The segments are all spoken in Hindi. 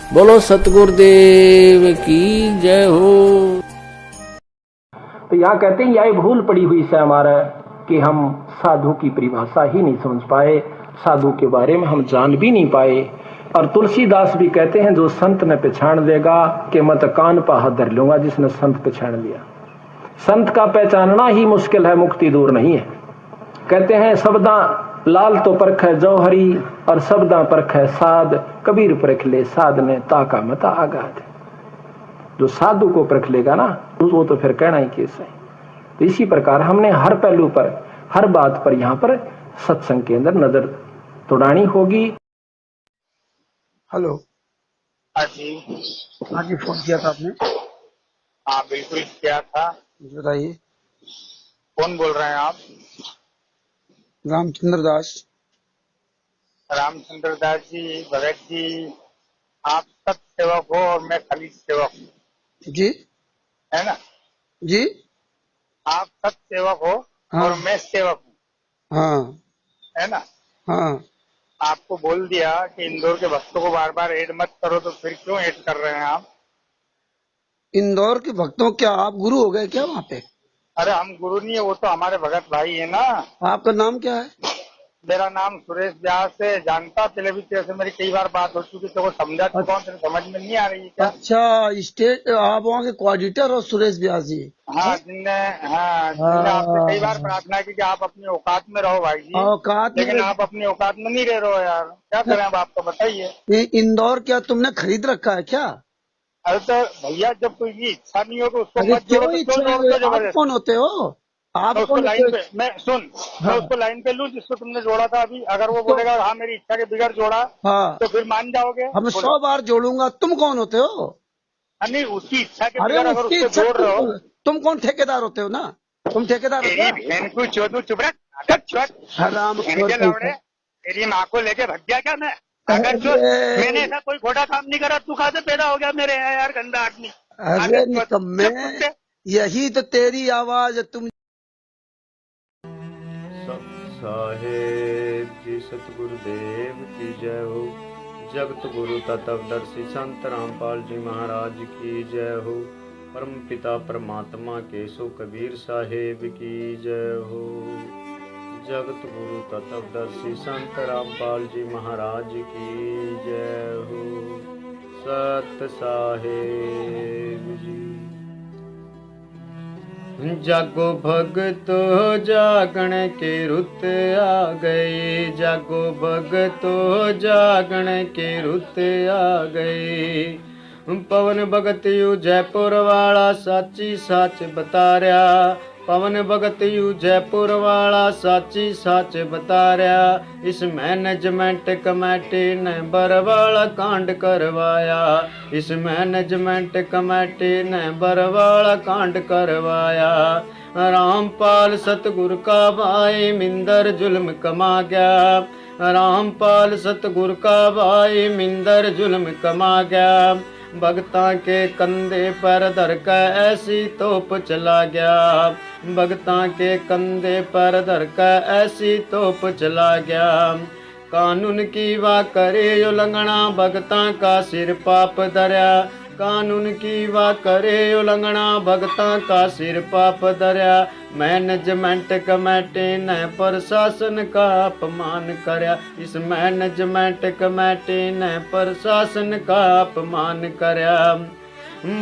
बोलो सतगुरुदेव की जय हो। तो यहाँ कहते हैं यह भूल पड़ी हुई से हमारा कि हम साधु की परिभाषा ही नहीं समझ पाए, साधु के बारे में हम जान भी नहीं पाए। और तुलसीदास भी कहते हैं जो संत ने पहचान लेगा कि मत कान पा हाथ धर लूंगा जिसने संत पहचान लिया। संत का पहचानना ही मुश्किल है, मुक्ति दूर नहीं है। कहते हैं शब्दा लाल तो परख है जौहरी और शब्दा परख है साध, कबीर परख ले साध ने ताका मता आगाध। जो साधु को परख लेगा ना वो तो फिर कहना ही केस है। तो इसी प्रकार हमने हर पहलू पर, हर बात पर यहाँ पर सत्संग के अंदर नजर दौड़ानी होगी। हेलो। हाँ जी। हाँ जी, फोन किया था आपने? हाँ बिल्कुल किया था। बताइए। कौन बोल रहे हैं आप? रामचंद्र दास। रामचंद्र दास जी, भगत जी, आप सत सेवक हो और मैं खाली सेवक हूँ, जी है ना? जी। आप सत सेवक हो हाँ और मैं सेवक हूँ, हाँ है ना? हाँ। आपको बोल दिया कि इंदौर के भक्तों को बार बार ऐड मत करो, तो फिर क्यों ऐड कर रहे हैं आप? इंदौर के भक्तों, क्या आप गुरु हो गए क्या वहाँ पे? अरे हम गुरु नहीं है, वो तो हमारे भगत भाई है ना। आपका नाम क्या है? मेरा नाम सुरेश व्यास है। जानता, पहले भी तेरे से मेरी कई बार बात हो चुकी, तो समझा चुका हूँ, तेरे समझ में नहीं आ रही है क्या? अच्छा, स्टेट आप वहाँ के कोऑर्डिनेटर हो सुरेश व्यास जी? हाँ, जिनने आपसे कई बार प्रार्थना की कि आप अपनी औकात में रहो भाई जी, औकात में? लेकिन आप अपनी औकात में नहीं रह रहे हो यार। क्या करें अब, आपको बताइए। ये इंदौर क्या तुमने खरीद रखा है क्या? अरे तो भैया, जब कोई की इच्छा नहीं हो तो उसको अरे मत जोड़ो, क्यों तो क्यों इच्छा जोड़ते हो है? आप जबरदस्ती? कौन होते हो? आप मैं उसको कौन लाइन होते पे, मैं हाँ। उसको लाइन पे लूं जिसको तुमने जोड़ा था अभी। अगर वो तो बोलेगा हाँ मेरी इच्छा के बिगड़ जोड़ा, हाँ, तो फिर मान जाओगे? हम बोलो। 100 बार जोड़ूंगा। तुम कौन होते हो? नहीं, उसकी इच्छा के अरे बिगड़ अगर उसकी उसको इच्छा जोड़ रहे हो। तुम कौन ठेकेदार होते हो ना? तुम ठेकेदार हो तेरी क्या? बहन को चोदू, चुप रख। अगर चोट हराम बहन खोर के लौड़े, कैसा। तेरी माँ को लेके भग गया क्या मैं? अगर चोट, मैंने अरे ऐसा कोई खोटा काम नहीं करा, तू कहाँ से पैदा हो गया मेरे यहाँ यार, गंदा आदमी। अरे अगर चोट, निकम्मे, चुप कुत्ते। यही तो तेरी आवाज तुम। साहेब जी सतगुरुदेव की जय हो। जगत गुरु तत्वदर्शी संत रामपाल जी महाराज की जय हो। परम पिता परमात्मा केशव कबीर साहेब की जय हो। जगत गुरु तत्वदर्शी संत रामपाल जी महाराज की जय हो। सत साहेब जी। जागो भगतो जागण के रुत आ गई, जागो भगतो जागण के रुत आ गई। पवन भगत यू जयपुर वाला साची साच बता रहा, पवन भगत यू जयपुर वाला साची साच बता रहा। इस मैनेजमेंट कमेटी ने बरवाला कांड करवाया, इस मैनेजमेंट कमेटी ने बरवाला कांड करवाया। रामपाल सतगुरु का भाई मिंदर जुल्म कमा गया, रामपाल सतगुरु का भाई मिंदर जुल्म कमा गया। भगतां के कंधे पर धर कर ऐसी तोप चला गया, भगतां के कंधे पर धर कर ऐसी तोप चला गया। कानून की वाह करे उल्लंघना, भगतां का सिर पाप धरया, कानून की वाह करे उल्लंघना, भगतां का सिर पाप धरया। मैनेजमेंट कमेटी ने प्रशासन का अपमान करया, इस मैनेजमेंट कमेटी ने प्रशासन का अपमान करया।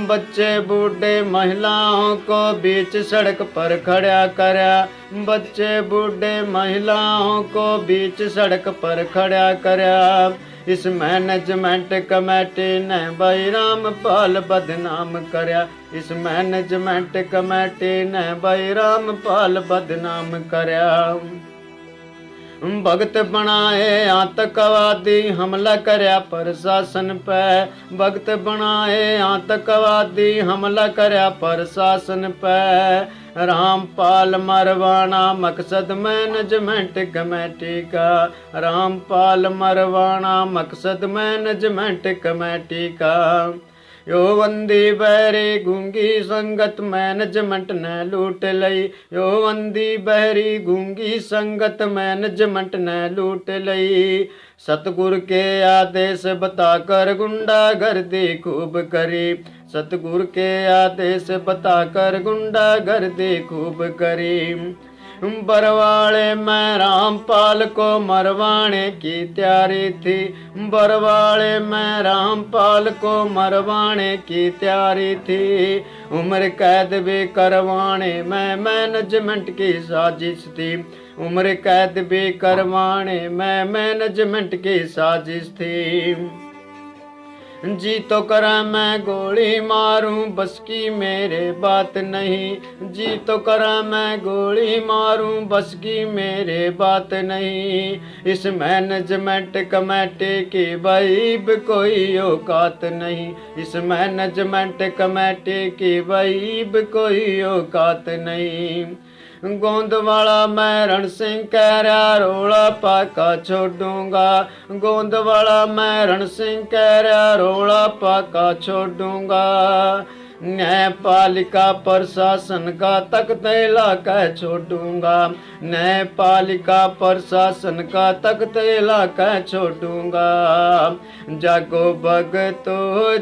बच्चे बूढ़े महिलाओं को बीच सड़क पर खड़ा करया, बच्चे बूढ़े महिलाओं को बीच सड़क पर खड़ा करया। इस मैनेजमेंट कमेटी ने भाई रामपाल बदनाम करया, इस मैनेजमेंट कमेटी ने भाई रामपाल बदनाम करया। भगत बनाए आतंकवादी हमला करया प्रशासन पे, भगत बनाए आतंकवादी हमला करया प्रशासन पे। रामपाल मरवाना मकसद मैनेजमेंट कमेटी का, रामपाल मरवाना मकसद मैनेजमेंट कमेटी का। यो वंदी बहरी गूंगी संगत मैनेजमेंट ने लूट लई। यो वंदी बहरी गूंगी संगत मैनेजमेंट ने लूट लई। सतगुरु के आदेश बताकर गुंडागर्दी खूब करी। सतगुरु के आदेश बताकर गुंडागर्दी खूब करी। बरवाड़े में रामपाल को मरवाने की तैयारी थी। बरवाड़े में रामपाल को मरवाने की तैयारी थी। उम्र कैद भी करवाने में मैनेजमेंट की साजिश थी। उम्र कैद भी करवाने में मैनेजमेंट की साजिश थी। जी तो करा मैं गोली मारूं बस की मेरे बात नहीं। जी तो करा मैं गोली मारूं बस की मेरे बात नहीं। इस मैनेजमेंट कमेटी की वाइब कोई औकात नहीं। इस मैनेजमेंट कमेटी की वाइब कोई औकात नहीं। गोंदवाला मैं रण सिंह कह रहा रोला पाका छोड़ूंगा। गोंदवाला मैं रण सिंह कह रहा रोला पाका छोड़ूंगा। न्यायपालिका प्रशासन का तख्त इलाका छोड़ूंगा। न्यायपालिका प्रशासन का तख्त इलाका छोड़ूंगा। जागो भगतो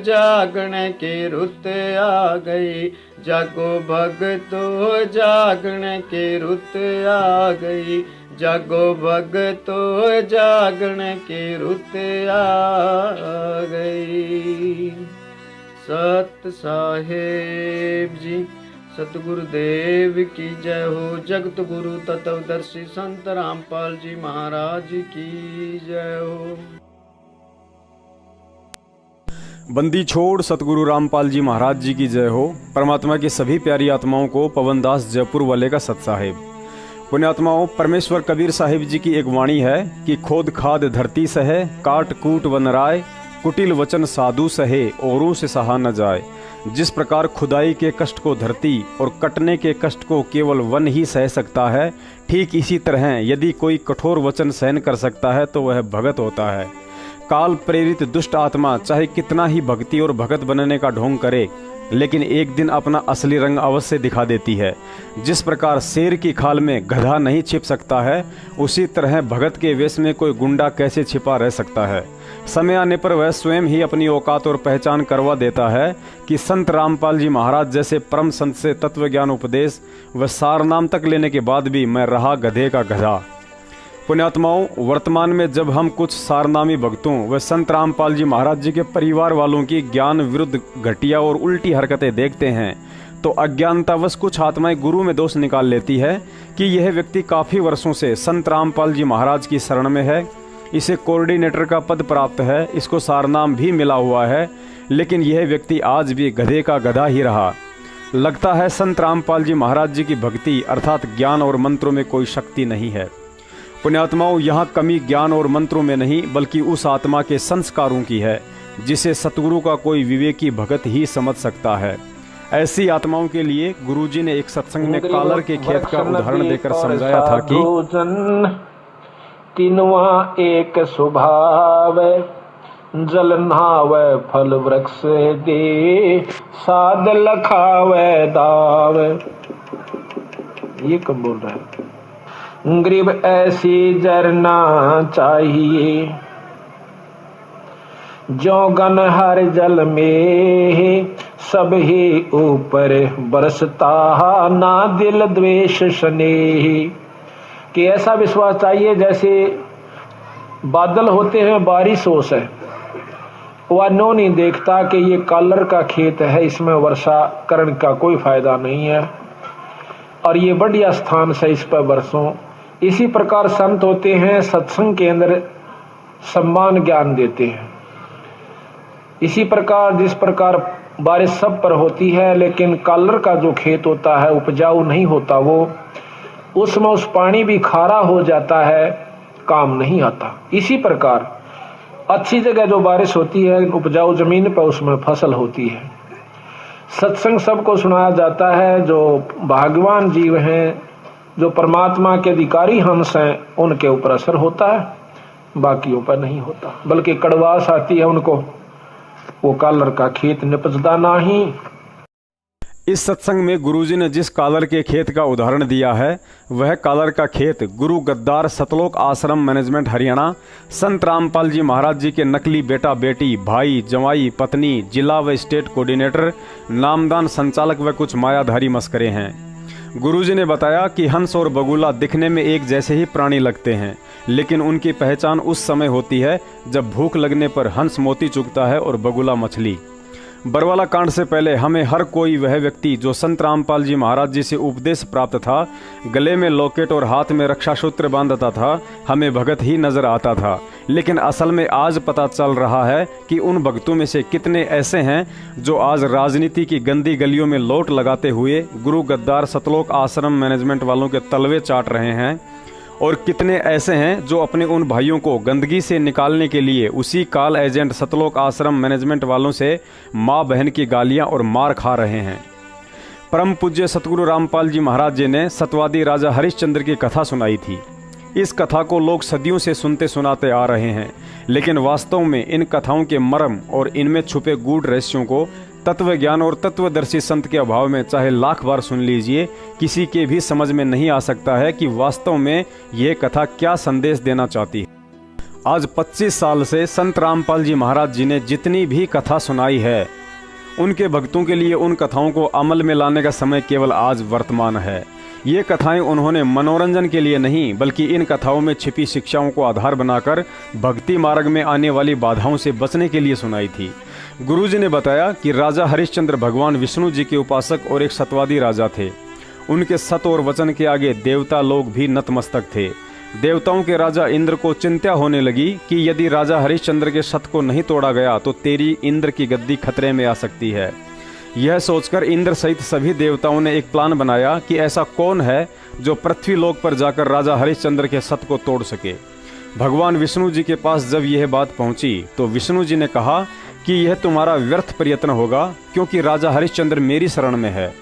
जागने की रुत आ गई। जागो भगतो जागने की रुत आ गई। जागो भगतो जागने की रुत आ गई। सत साहेब जी सतगुरुदेव की जय हो। जगत गुरु तत्वदर्शी संत रामपाल जी महाराज की जय हो। बंदी छोड़ सतगुरु रामपाल जी महाराज जी की जय हो। परमात्मा की सभी प्यारी आत्माओं को पवनदास जयपुर वाले का सत साहेब। पुण्यात्माओं, परमेश्वर कबीर साहिब जी की एक वाणी है कि खोद खाद धरती सहे, काट कूट वन राय, कुटिल वचन साधु सहे, औरों से सहा न जाए। जिस प्रकार खुदाई के कष्ट को धरती और कटने के कष्ट को केवल वन ही सह सकता है, ठीक इसी तरह यदि कोई कठोर वचन सहन कर सकता है तो वह भगत होता है। काल प्रेरित दुष्ट आत्मा चाहे कितना ही भक्ति और भगत बनने का ढोंग करे, लेकिन एक दिन अपना असली रंग अवश्य दिखा देती है। जिस प्रकार शेर की खाल में गधा नहीं छिप सकता है, उसी तरह भगत के वेश में कोई गुंडा कैसे छिपा रह सकता है। समय आने पर वह स्वयं ही अपनी औकात और पहचान करवा देता है कि संत रामपाल जी महाराज जैसे परम संत से तत्व ज्ञान उपदेश व सारनाम तक लेने के बाद भी मैं रहा गधे का गधा। पुण्यात्माओं, वर्तमान में जब हम कुछ सारनामी भक्तों व संत रामपाल जी महाराज जी के परिवार वालों की ज्ञान विरुद्ध घटिया और उल्टी हरकतें देखते हैं, तो अज्ञानतावश कुछ आत्माएं गुरु में दोष निकाल लेती है कि यह व्यक्ति काफ़ी वर्षों से संत रामपाल जी महाराज की शरण में है, इसे कोऑर्डिनेटर का पद प्राप्त है, इसको सारनाम भी मिला हुआ है, लेकिन यह व्यक्ति आज भी गधे का गधा ही रहा। लगता है संत रामपाल जी महाराज जी की भक्ति अर्थात ज्ञान और मंत्रों में कोई शक्ति नहीं है। पुण्यात्माओं, यहाँ कमी ज्ञान और मंत्रों में नहीं बल्कि उस आत्मा के संस्कारों की है जिसे सतगुरु का कोई विवेकी भगत ही समझ सकता है। ऐसी आत्माओं के लिए गुरुजी ने एक सत्संग में कालर के खेत का उदाहरण देकर समझाया था कि तीनवा एक स्वभाव, जल नहावे फल वृक्ष दे, साध लखावे दाव। ये कब बोल रहा है? गरीब ऐसी जरना चाहिए जो गन हर जल में, सब ही ऊपर बरसता ना दिल द्वेष स्नेह। कि ऐसा विश्वास चाहिए जैसे बादल होते हैं, बारिश ओस है, वह नो नहीं देखता कि ये कालर का खेत है, इसमें वर्षा करने का कोई फायदा नहीं है और ये बढ़िया स्थान से इस पर बरसों। इसी प्रकार संत होते हैं, सत्संग के अंदर सम्मान ज्ञान देते हैं। इसी प्रकार जिस प्रकार बारिश सब पर होती है, लेकिन कालर का जो खेत होता है उपजाऊ नहीं होता, वो उसमें उस पानी भी खारा हो जाता है, काम नहीं आता। इसी प्रकार अच्छी जगह जो बारिश होती है, उपजाऊ जमीन पर, उसमें फसल होती है। सत्संग सबको सुनाया जाता है, जो भाग्यवान जीव हैं, जो परमात्मा के अधिकारी हंस हैं, उनके ऊपर असर होता है, बाकियों पर नहीं होता, बल्कि कड़वास आती है उनको। वो कालर का खेत निपजदा नाही। इस सत्संग में गुरुजी ने जिस कालर के खेत का उदाहरण दिया है वह कालर का खेत गुरु गद्दार सतलोक आश्रम मैनेजमेंट हरियाणा संत रामपाल जी महाराज जी के नकली बेटा बेटी, भाई, जवाई, पत्नी, जिला व स्टेट कोऑर्डिनेटर, नामदान संचालक व कुछ मायाधारी मस्करे हैं। गुरुजी ने बताया कि हंस और बगुला दिखने में एक जैसे ही प्राणी लगते हैं, लेकिन उनकी पहचान उस समय होती है जब भूख लगने पर हंस मोती चुगता है और बगुला मछली। बरवाला कांड से पहले हमें हर कोई वह व्यक्ति जो संत रामपाल जी महाराज जी से उपदेश प्राप्त था, गले में लॉकेट और हाथ में रक्षा सूत्र बांधता था, हमें भगत ही नजर आता था। लेकिन असल में आज पता चल रहा है कि उन भक्तों में से कितने ऐसे हैं जो आज राजनीति की गंदी गलियों में लोट लगाते हुए गुरु गद्दार सतलोक आश्रम मैनेजमेंट वालों के तलवे चाट रहे हैं, और कितने ऐसे हैं जो अपने उन भाइयों को गंदगी से निकालने के लिए उसी काल एजेंट सतलोक आश्रम मैनेजमेंट वालों से माँ बहन की गालियां और मार खा रहे हैं। परम पूज्य सतगुरु रामपाल जी महाराज जी ने सतवादी राजा हरिश्चंद्र की कथा सुनाई थी। इस कथा को लोग सदियों से सुनते सुनाते आ रहे हैं, लेकिन वास्तव में इन कथाओं के मर्म और इनमें छुपे गूढ़ रहस्यों को तत्व ज्ञान और तत्वदर्शी संत के अभाव में चाहे लाख बार सुन लीजिए, किसी के भी समझ में नहीं आ सकता है कि वास्तव में यह कथा क्या संदेश देना चाहती है। आज 25 साल से संत रामपाल जी महाराज जी ने जितनी भी कथा सुनाई है, उनके भक्तों के लिए उन कथाओं को अमल में लाने का समय केवल आज वर्तमान है। ये कथाएं उन्होंने मनोरंजन के लिए नहीं, बल्कि इन कथाओं में छिपी शिक्षाओं को आधार बनाकर भक्ति मार्ग में आने वाली बाधाओं से बचने के लिए सुनाई थी। गुरुजी ने बताया कि राजा हरिश्चंद्र भगवान विष्णु जी के उपासक और एक सतवादी राजा थे। उनके सत और वचन के आगे देवता लोग भी नतमस्तक थे। देवताओं के राजा इंद्र को चिंता होने लगी कि यदि राजा हरिश्चंद्र के सत को नहीं तोड़ा गया तो तेरी इंद्र की गद्दी खतरे में आ सकती है। यह सोचकर इंद्र सहित सभी देवताओं ने एक प्लान बनाया कि ऐसा कौन है जो पृथ्वी लोक पर जाकर राजा हरिश्चंद्र के सत को तोड़ सके। भगवान विष्णु जी के पास जब यह बात पहुंची तो विष्णु जी ने कहा कि यह तुम्हारा व्यर्थ प्रयत्न होगा, क्योंकि राजा हरिश्चंद्र मेरी शरण में है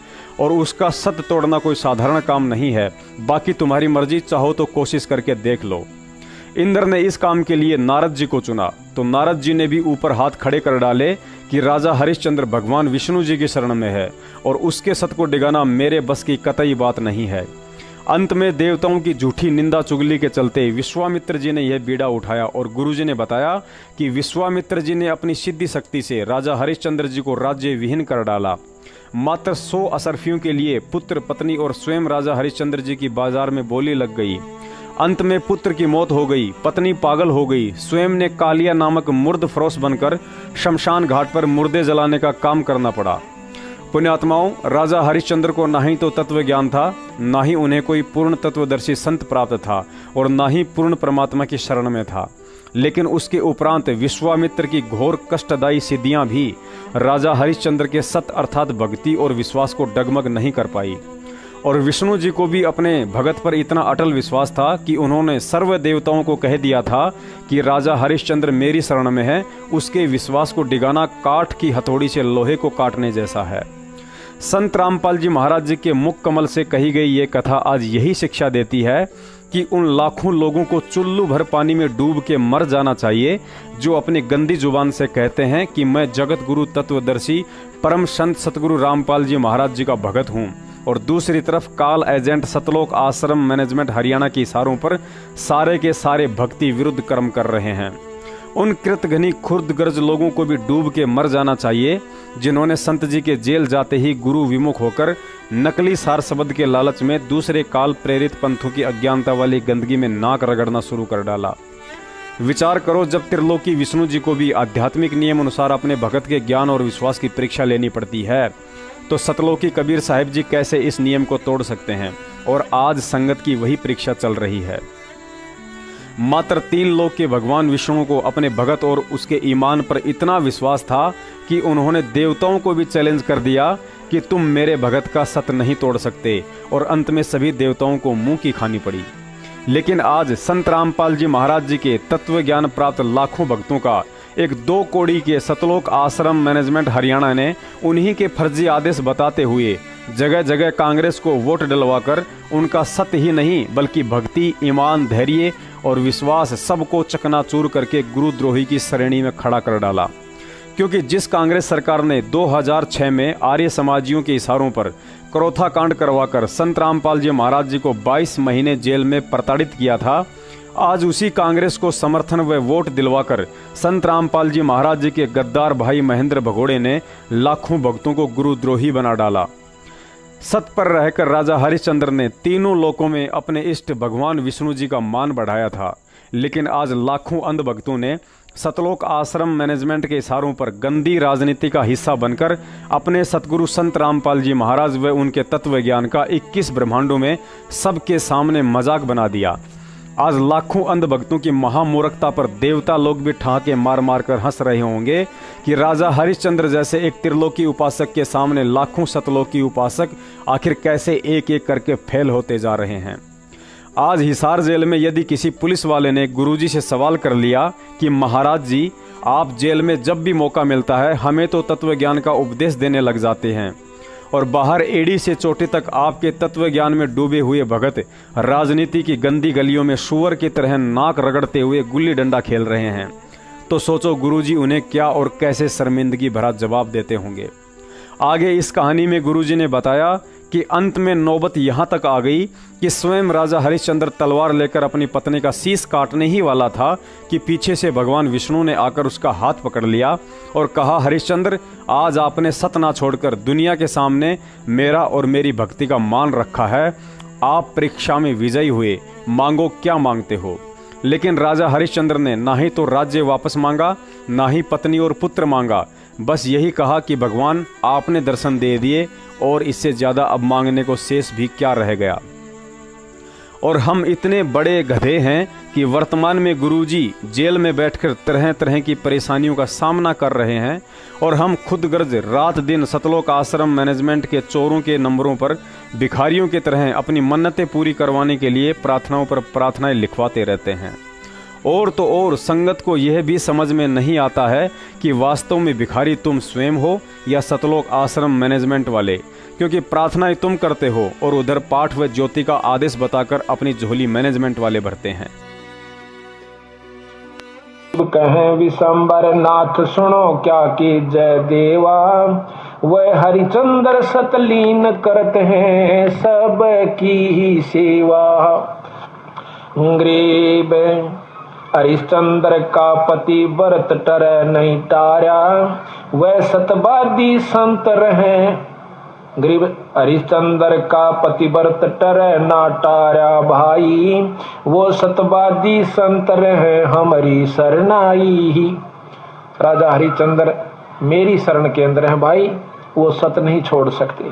और उसका सत तोड़ना कोई साधारण काम नहीं है। बाकी तुम्हारी मर्जी, चाहो तो कोशिश करके देख लो। इंद्र ने इस काम के लिए नारद जी को चुना, तो नारद जी ने भी ऊपर हाथ खड़े कर डाले कि राजा हरिश्चंद्र भगवान विष्णु जी की शरण में है और उसके सत को डिगाना मेरे बस की कतई बात नहीं है। अंत में देवताओं की झूठी निंदा चुगली के चलते विश्वामित्र जी ने यह बीड़ा उठाया और गुरुजी ने बताया कि विश्वामित्र जी ने अपनी सिद्धि शक्ति से राजा हरिश्चंद्र जी को राज्य विहीन कर डाला। मात्र 100 असरफियों के लिए पुत्र, पत्नी और स्वयं राजा हरिश्चंद्र जी की बाजार में बोली लग गई। अंत में पुत्र की मौत हो गई, पत्नी पागल हो गई, स्वयं ने कालिया नामक मुर्द फरोश बनकर शमशान घाट पर मुर्दे जलाने का काम करना पड़ा। पुण्यात्माओं, राजा हरिश्चंद्र को ना ही तो तत्व ज्ञान था, ना ही उन्हें कोई पूर्ण तत्वदर्शी संत प्राप्त था और ना ही पूर्ण परमात्मा की शरण में था। लेकिन उसके उपरांत विश्वामित्र की घोर कष्टदायी सिद्धियां भी राजा हरिश्चंद्र के सत अर्थात भक्ति और विश्वास को डगमग नहीं कर पाई। और विष्णु जी को भी अपने भगत पर इतना अटल विश्वास था कि उन्होंने सर्व देवताओं को कह दिया था कि राजा हरिश्चंद्र मेरी शरण में है। उसके विश्वास को डिगाना काठ की हथौड़ी से लोहे को काटने जैसा है। संत रामपाल जी महाराज जी के मुख कमल से कही गई ये कथा आज यही शिक्षा देती है कि उन लाखों लोगों को चुल्लू भर पानी में डूब के मर जाना चाहिए जो अपनी गंदी जुबान से कहते हैं कि मैं जगत गुरु तत्वदर्शी परम संत सतगुरु रामपाल जी महाराज जी का भगत हूँ, और दूसरी तरफ काल एजेंट सतलोक आश्रम मैनेजमेंट हरियाणा के इशारों पर सारे के सारे भक्ति विरुद्ध कर्म कर रहे हैं। उन कृतघ्नी खुर्दगर्ज लोगों को भी डूब के मर जाना चाहिए जिन्होंने संत जी के जेल जाते ही गुरु विमुख होकर नकली सार शब्द के लालच में दूसरे काल प्रेरित पंथों की अज्ञानता वाली गंदगी में नाक रगड़ना शुरू कर डाला। विचार करो, जब त्रिलोकी विष्णु जी को भी आध्यात्मिक नियम अनुसार अपने भगत के ज्ञान और विश्वास की परीक्षा लेनी पड़ती है, तो सतलोकी कबीर साहिब जी कैसे इस नियम को तोड़ सकते हैं। और आज संगत की वही परीक्षा चल रही है। मात्र 3 लोक के भगवान विष्णु को अपने भगत और उसके ईमान पर इतना विश्वास था कि उन्होंने देवताओं को भी चैलेंज कर दिया कि तुम मेरे भगत का सत नहीं तोड़ सकते, और अंत में सभी देवताओं को मुंह की खानी पड़ी। लेकिन आज संत रामपाल जी महाराज जी के तत्व ज्ञान प्राप्त लाखों भक्तों का एक 2 कौड़ी के सतलोक आश्रम मैनेजमेंट हरियाणा ने उन्हीं के फर्जी आदेश बताते हुए जगह जगह कांग्रेस को वोट डलवाकर उनका सत्य ही नहीं बल्कि भक्ति, ईमान, धैर्य और विश्वास सबको चकनाचूर करके गुरुद्रोही की श्रेणी में खड़ा कर डाला। क्योंकि जिस कांग्रेस सरकार ने 2006 में आर्य समाजियों के इशारों पर क्रोथा कांड करवाकर संत रामपाल जी महाराज जी को 22 महीने जेल में प्रताड़ित किया था, आज उसी कांग्रेस को समर्थन व वोट दिलवाकर संत रामपाल जी महाराज जी के गद्दार भाई महेंद्र भगोड़े ने लाखों भक्तों को गुरुद्रोही बना डाला। सत पर रहकर राजा हरिश्चंद्र ने तीनों लोकों में अपने इष्ट भगवान विष्णु जी का मान बढ़ाया था, लेकिन आज लाखों अंध भक्तों ने सतलोक आश्रम मैनेजमेंट के इशारों पर गंदी राजनीति का हिस्सा बनकर अपने सतगुरु संत रामपाल जी महाराज व उनके तत्व ज्ञान का 21 ब्रह्मांडों में सबके सामने मजाक बना दिया। आज लाखों अंध भक्तों की महामूर्खता पर देवता लोग भी ठहाके मार मार कर हंस रहे होंगे कि राजा हरिश्चंद्र जैसे एक त्रिलोकी उपासक के सामने लाखों सतलोकी उपासक आखिर कैसे एक एक करके फेल होते जा रहे हैं। आज हिसार जेल में यदि किसी पुलिस वाले ने गुरुजी से सवाल कर लिया कि महाराज जी, आप जेल में जब भी मौका मिलता है हमें तो तत्व ज्ञान का उपदेश देने लग जाते हैं, और बाहर एड़ी से चोटी तक आपके तत्व ज्ञान में डूबे हुए भगत राजनीति की गंदी गलियों में शुअर की तरह नाक रगड़ते हुए गुल्ली डंडा खेल रहे हैं, तो सोचो गुरुजी उन्हें क्या और कैसे शर्मिंदगी भरा जवाब देते होंगे। आगे इस कहानी में गुरुजी ने बताया कि अंत में नौबत यहाँ तक आ गई कि स्वयं राजा हरिश्चंद्र तलवार लेकर अपनी पत्नी का शीश काटने ही वाला था कि पीछे से भगवान विष्णु ने आकर उसका हाथ पकड़ लिया और कहा, हरिश्चंद्र, आज आपने सत ना छोड़कर दुनिया के सामने मेरा और मेरी भक्ति का मान रखा है, आप परीक्षा में विजयी हुए, मांगो क्या मांगते हो। लेकिन राजा हरिश्चंद्र ने ना ही तो राज्य वापस मांगा, ना ही पत्नी और पुत्र मांगा, बस यही कहा कि भगवान आपने दर्शन दे दिए और इससे ज्यादा अब मांगने को शेष भी क्या रह गया। और हम इतने बड़े गधे हैं कि वर्तमान में गुरुजी जेल में बैठकर तरह तरह की परेशानियों का सामना कर रहे हैं और हम खुद गर्ज रात दिन सतलोक आश्रम मैनेजमेंट के चोरों के नंबरों पर भिखारियों की तरह अपनी मन्नतें पूरी करवाने के लिए प्रार्थनाओं पर प्रार्थनाएं लिखवाते रहते हैं। और तो और संगत को यह भी समझ में नहीं आता है कि वास्तव में भिखारी तुम स्वयं हो या सतलोक आश्रम मैनेजमेंट वाले, क्योंकि प्रार्थनाएं तुम करते हो और उधर पाठ व ज्योति का आदेश बताकर अपनी झोली मैनेजमेंट वाले भरते हैं। कहें विशंबर नाथ सुनो क्या की जय देवा, वह हरिचंद्र सतलीन करते हैं सब की ही सेवा। गरीब हरिश्चंद्र का पति व्रत टर नहीं टारा, वह सतवादी संत रहे। गरीब हरिश्चंद्र का पति व्रत टर ना टारा भाई, वो सतवादी संत रहे हमारी शरणाई। राजा हरिश्चंद्र मेरी शरण के अंदर है भाई, वो सत नहीं छोड़ सकते।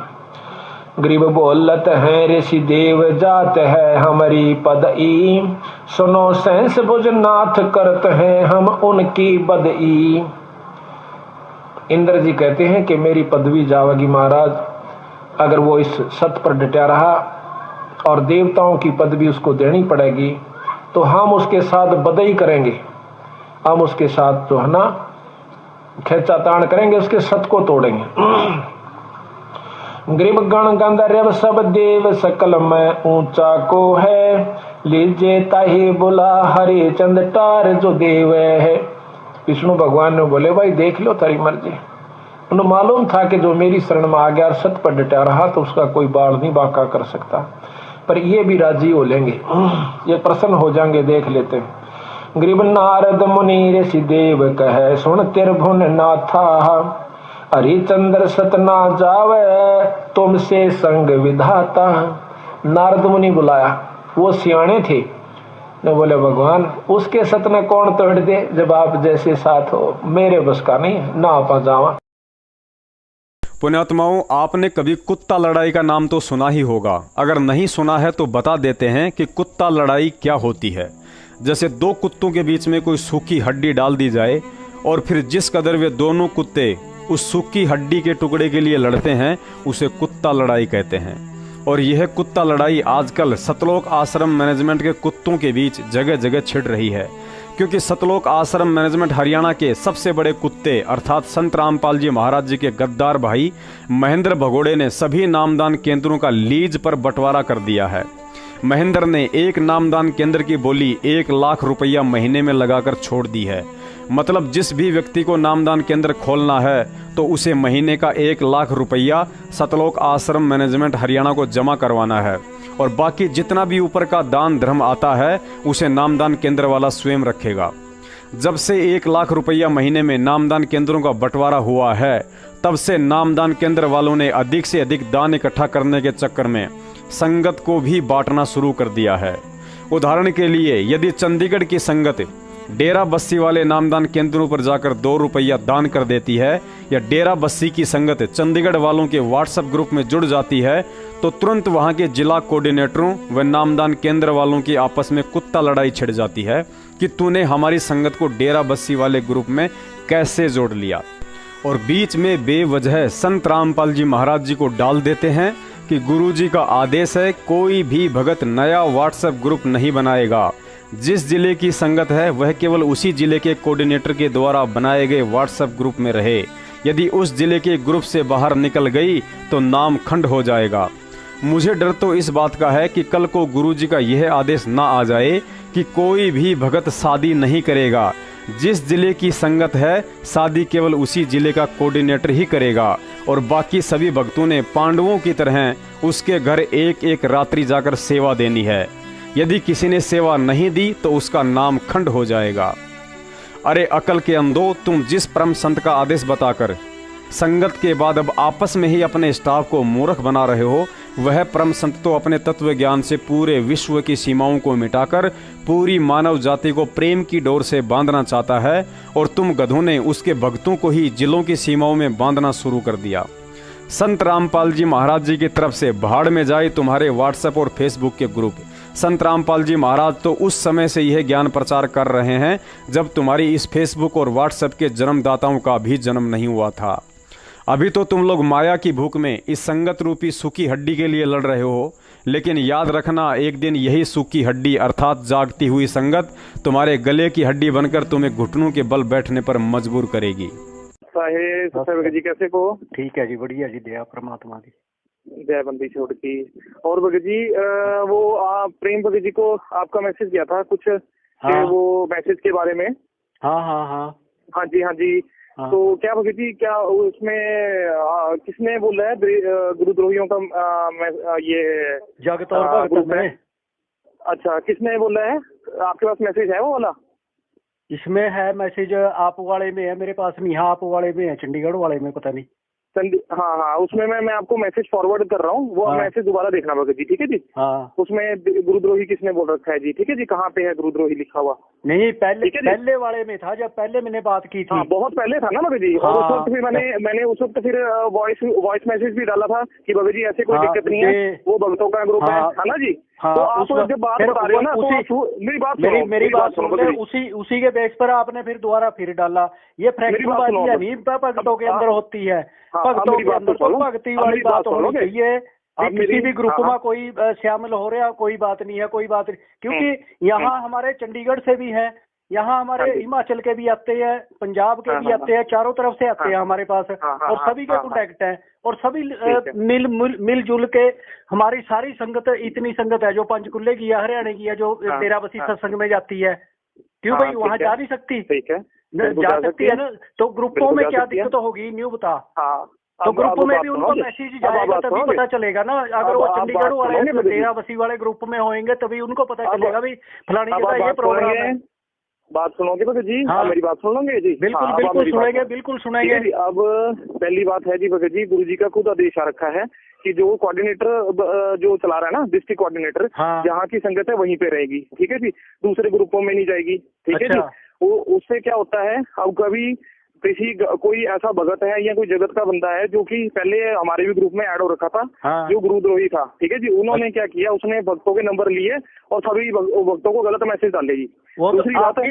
गरीब बोलत है ऋषि देव जात है हमारी पदई, सुनो सहस भुज नाथ करत हैं हम उनकी बदई। इंद्र जी कहते हैं कि मेरी पदवी जावेगी महाराज, अगर वो इस सत पर डटा रहा और देवताओं की पदवी उसको देनी पड़ेगी तो हम उसके साथ बदई करेंगे, हम उसके साथ जो है ना खेचातान करेंगे, उसके सत को तोड़ेंगे। गरीब गण गंधर्व सब देव सकल में ऊंचा को है, लीजिए ताही बुला हरि चंद टार जो देव है। विष्णु भगवान ने बोले भाई देख लो तारी मर्जी। उन्हें मालूम था कि जो मेरी शरण में आ गया और सत पर डटा रहा तो उसका कोई बाढ़ नहीं बाका कर सकता, पर ये भी राजी हो लेंगे, ये प्रसन्न हो जाएंगे, देख लेते हैं। गरीब नारद मुनि ऋषि देव कहे सुन त्रिभुवन नाथा, हरिचंद्र सतना जावे तुमसे संग विधाता। नारद मुनि बुलाया, वो सियाणे थे, ने बोले भगवान उसके सतना कौन तोड़ दे जब आप जैसे साथ हो, मेरे बस का नहीं, ना आपा जावा। पुण्यात्माओं, आपने कभी कुत्ता लड़ाई का नाम तो सुना ही होगा, अगर नहीं सुना है तो बता देते हैं कि कुत्ता लड़ाई क्या होती है। जैसे दो कुत्तों के बीच में कोई सूखी हड्डी डाल दी जाए और फिर जिस कदर वे दोनों कुत्ते उस सूखी हड्डी के टुकड़े के लिए लड़ते हैं उसे कुत्ता लड़ाई कहते हैं। और यह कुत्ता लड़ाई आजकल सतलोक आश्रम मैनेजमेंट के कुत्तों के बीच जगह जगह छिड़ रही है, क्योंकि सतलोक आश्रम मैनेजमेंट हरियाणा के सबसे बड़े कुत्ते अर्थात संत रामपाल जी महाराज जी के गद्दार भाई महेंद्र भगोड़े ने सभी नामदान केंद्रों का लीज पर बंटवारा कर दिया है। महेंद्र ने एक नामदान केंद्र की बोली 1 लाख रुपया महीने में लगाकर छोड़ दी है। मतलब जिस भी व्यक्ति को नामदान केंद्र खोलना है तो उसे महीने का 1 लाख रुपया सतलोक आश्रम मैनेजमेंट हरियाणा को जमा करवाना है, और बाकी जितना भी ऊपर का दान धर्म आता है उसे नामदान केंद्र वाला स्वयं रखेगा। जब से 1 लाख रुपया महीने में नामदान केंद्रों का बंटवारा हुआ है, तब से नामदान केंद्र वालों ने अधिक से अधिक दान इकट्ठा करने के चक्कर में संगत को भी बांटना शुरू कर दिया है। उदाहरण के लिए, यदि चंडीगढ़ की संगत डेरा बस्सी वाले नामदान केंद्रों पर जाकर 2 रुपया दान कर देती है, या डेरा बस्सी की संगत चंडीगढ़ वालों के व्हाट्सएप ग्रुप में जुड़ जाती है, तो तुरंत वहां के जिला कोऑर्डिनेटरों व नामदान केंद्र वालों की आपस में कुत्ता लड़ाई छिड़ जाती है कि तूने हमारी संगत को डेरा बस्सी वाले ग्रुप में कैसे जोड़ लिया। और बीच में बेवजह संत रामपाल जी महाराज जी को डाल देते हैं कि गुरु जी का आदेश है कोई भी भगत नया व्हाट्सएप ग्रुप नहीं बनाएगा। जिस जिले की संगत है वह केवल उसी जिले के कोऑर्डिनेटर के द्वारा बनाए गए व्हाट्सएप ग्रुप में रहे। यदि उस जिले के ग्रुप से बाहर निकल गई तो नाम खंड हो जाएगा। मुझे डर तो इस बात का है कि कल को गुरु जी का यह आदेश ना आ जाए कि कोई भी भगत शादी नहीं करेगा। जिस जिले की संगत है शादी केवल उसी जिले का कोऑर्डिनेटर ही करेगा, और बाकी सभी भक्तों ने पांडवों की तरह उसके घर एक एक रात्रि जाकर सेवा देनी है। यदि किसी ने सेवा नहीं दी तो उसका नाम खंड हो जाएगा। अरे अकल के अंधो, तुम जिस परम संत का आदेश बताकर संगत के बाद अब आपस में ही अपने स्टाफ को मूर्ख बना रहे हो, वह परम संत तो अपने तत्व ज्ञान से पूरे विश्व की सीमाओं को मिटाकर पूरी मानव जाति को प्रेम की डोर से बांधना चाहता है, और तुम गधों ने उसके भक्तों को ही जिलों की सीमाओं में बांधना शुरू कर दिया। संत रामपाल जी महाराज जी की तरफ से भाड़ में जाए तुम्हारे व्हाट्सएप और फेसबुक के ग्रुप। संत रामपाल जी महाराज तो उस समय से यह ज्ञान प्रचार कर रहे हैं जब तुम्हारी इस फेसबुक और व्हाट्सएप के जन्मदाताओं का भी जन्म नहीं हुआ था। अभी तो तुम लोग माया की भूख में इस संगत रूपी सूखी हड्डी के लिए लड़ रहे हो, लेकिन याद रखना एक दिन यही सूखी हड्डी अर्थात जागती हुई संगत तुम्हारे गले की हड्डी बनकर तुम्हें घुटनों के बल बैठने पर मजबूर करेगी। जी कैसे को? ठीक है जी, बढ़िया जी, दया परमात्मा की जय बंदी छोड़ की। और भगत जी वो प्रेम भगत जी को आपका मैसेज किया था कुछ हाँ। वो मैसेज के बारे में। हाँ हाँ हाँ हाँ जी हाँ जी हाँ। तो क्या भगत जी, क्या उसमें किसने बोला है गुरुद्रोहियों का ये जगत और भगत में? अच्छा, किसने बोला है? आपके पास मैसेज है वो वाला? इसमें है मैसेज, आप वाले में है, मेरे पास नहीं है, आप वाले में है, चंडीगढ़ वाले में पता नहीं। हाँ हाँ, उसमें मैं आपको मैसेज फॉरवर्ड कर रहा हूँ, वो हाँ। मैसेज दोबारा देखना भगत जी, ठीक है जी। हाँ। उसमें गुरुद्रोही किसने बोल रखा है जी, ठीक है जी, कहाँ पे है गुरुद्रोही लिखा हुआ? नहीं, पहले वाले में था, जब पहले मैंने बात की थी। हाँ, बहुत पहले था ना भगत जी। हाँ। और उस वक्त भी मैंने उस वक्त फिर वॉइस मैसेज भी डाला था कि भगत जी ऐसे कोई दिक्कत नहीं है, वो भक्तों का ग्रुप है ना जी। हाँ, तो आप जब बात बता रहे हो ना, तो मेरी बात सुनो, उसी के बेस पर आपने फिर दोबारा फिर डाला। ये फ्रैक्चरबाजी नहीं भक्तों के अंदर होती है, भक्तों के अंदर तो भक्ति वाली बात होनी चाहिए। किसी भी ग्रुप में कोई शामिल हो रहा, कोई बात नहीं है, कोई बात नहीं, क्योंकि यहाँ हमारे चंडीगढ़ से भी है, यहाँ हमारे हिमाचल के भी आते हैं, पंजाब के भी आते हैं, चारों तरफ से आते हैं हमारे पास, और सभी के कॉन्टेक्ट हैं, और सभी मिलजुल के हमारी सारी संगत, इतनी संगत है जो पंचकुले की है, हरियाणा की है, जो डेरा बस्सी सत्संग में जाती है। क्यों भाई, वहाँ जा नहीं सकती? जा सकती है ना। तो ग्रुपों में क्या दिक्कत होगी, न्यू बता। तो ग्रुप में भी उनको मैसेज जाएगा, तभी पता चलेगा ना। अगर वो चंडीगढ़ वाले डेरा बस्सी वाले ग्रुप में होंगे तभी उनको पता चलेगा भाई फलानी जगह ये प्रोग्राम है। बात सुनोगे भगत जी? हाँ। मेरी बात सुन लोगे जी? बिल्कुल बिल्कुल सुनेंगे, बिल्कुल सुनेंगे। अब पहली बात है जी भगत जी, गुरु जी का खुद आदेश आ रखा है कि जो कोऑर्डिनेटर जो चला रहा है ना, डिस्ट्रिक्ट कोऑर्डिनेटर, हाँ। जहाँ की संगत है वहीं पे रहेगी, ठीक है जी, दूसरे ग्रुपों में नहीं जाएगी, ठीक है जी। वो उससे क्या होता है, अब कभी कोई ऐसा भगत है या कोई जगत का बंदा है जो कि पहले हमारे भी ग्रुप में ऐड हो रखा था, हाँ। जो गुरुद्रोही था, ठीक है जी, उन्होंने क्या किया, उसने भक्तों के नंबर लिए और सभी भक्तों को गलत मैसेज डाले जी। दूसरी बात है,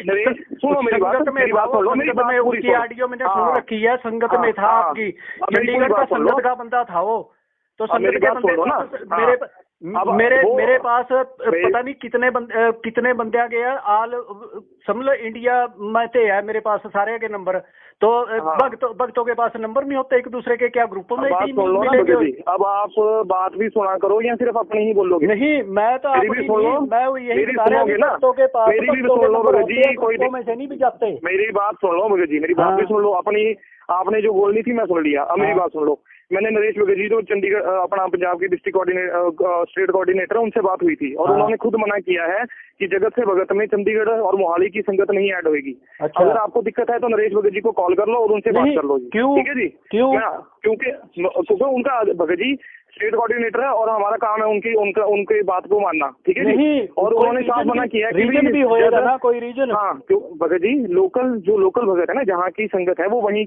सुनो मेरी बात सुन लो, मेरी बात पूरी ऑडियो मैंने सुन रखी है, संगत में था आपकी, चंडीगढ़ का संगत का बंदा था वो, तो संगत के बंदे मेरे पास पता नहीं कितने बंदे गए आल समझ लो इंडिया में थे है मेरे पास सारे के नंबर। तो भक्तों के पास नंबर नहीं होते एक दूसरे के, क्या ग्रुप में बात सुन लो ना जी। अब आप बात भी सुना करो या सिर्फ अपनी ही बोलोगे? नहीं, मैं तो मैं यही बता रहा हूँ भक्तों के पास मेरी भी सुन लो भगत जी, कोई में से नहीं भी जाते। मेरी बात सुन लो भगत जी, मेरी बात भी सुन लो। अपनी आपने जो बोलनी थी मैं सुन लिया, अब मेरी बात सुन लो। मैंने नरेश भगत जी जो चंडीगढ़ अपना पंजाब के डिस्ट्रिक्ट कोऑर्डिनेटर स्टेट कोऑर्डिनेटर उनसे बात हुई थी और उन्होंने खुद मना किया है कि जगत से भगत में चंडीगढ़ और मोहाली की संगत नहीं ऐड होगी। अगर आपको दिक्कत है तो नरेश भगत जी को कॉल कर लो और उनसे बात कर लो जी। ठीक है जी? क्योंकि उनका भगत जी स्टेट कोऑर्डिनेटर है और हमारा काम है उनके बात को मानना। ठीक है जी? और उन्होंने साफ मना किया है रीजन भी होएगा ना, कोई रीजन। हाँ, क्यों भगत जी, जो लोकल भगत है ना, जहाँ की संगत है वो वहीं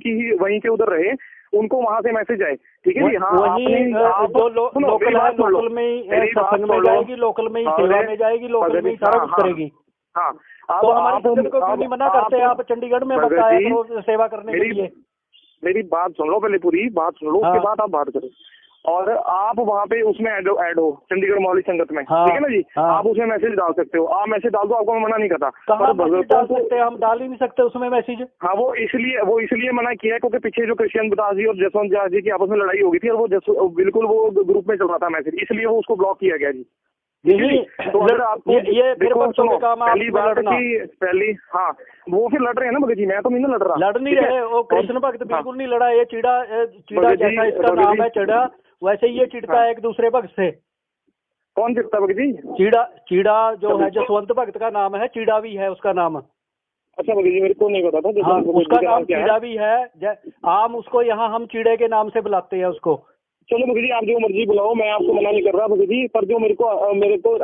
के उधर रहे, उनको वहाँ से मैसेज आए। ठीक है जी? हाँ, लोकल में ही सत्संग में जाएगी, लोकल में ही सेवा में जाएगी, लोकल में ही सारा कुछ करेगी। हाँ, तो हमारी संगत को क्यों नहीं मना करते? आप चंडीगढ़ में बताया करो सेवा करने के लिए। मेरी बात सुन लो, पहले पूरी बात सुन लो, उसके बाद आप बात करो। और आप वहाँ पे उसमें ऐड हो चंडीगढ़ मोहाली संगत में। ठीक है ना जी? आप उसमें मैसेज डाल सकते हो, आप मैसेज डाल दो, आपको मैं मना नहीं करता। हम डाल ही नहीं सकते उसमें मैसेज। हाँ, वो इसलिए मना किया है क्योंकि पीछे जो कृष्ण दास जी और जसवंत दास जी की आपस में लड़ाई हो गई थी और वो बिल्कुल वो ग्रुप में चल रहा था मैसेज, इसलिए वो उसको ब्लॉक किया गया जी। तो अगर आपको सुनो, पहली बात की हाँ, वो फिर लड़ रहे हैं ना भगत जी, मैं तो नहीं लड़ रहा। लड़ नहीं रहे, वो कृष्ण भक्त बिल्कुल नहीं लड़ा। ये चिड़ा जैसा इसका नाम है चिड़ा, वैसे ही ये चिढ़ता है एक दूसरे भक्त से। कौन चिढ़ता भगत जी? चिड़ा जो है जसवंत भक्त का नाम है, चिड़ा भी है उसका नाम। अच्छा भगत जी, मेरे को नहीं पता था। हाँ, उसका नाम चिड़ा भी है। आम उसको यहाँ हम चिड़े के नाम से बुलाते हैं उसको। चलो भगत जी, आप जो मर्जी बुलाओ, मैं आपको मना नहीं कर रहा भगत जी। पर जो मेरे को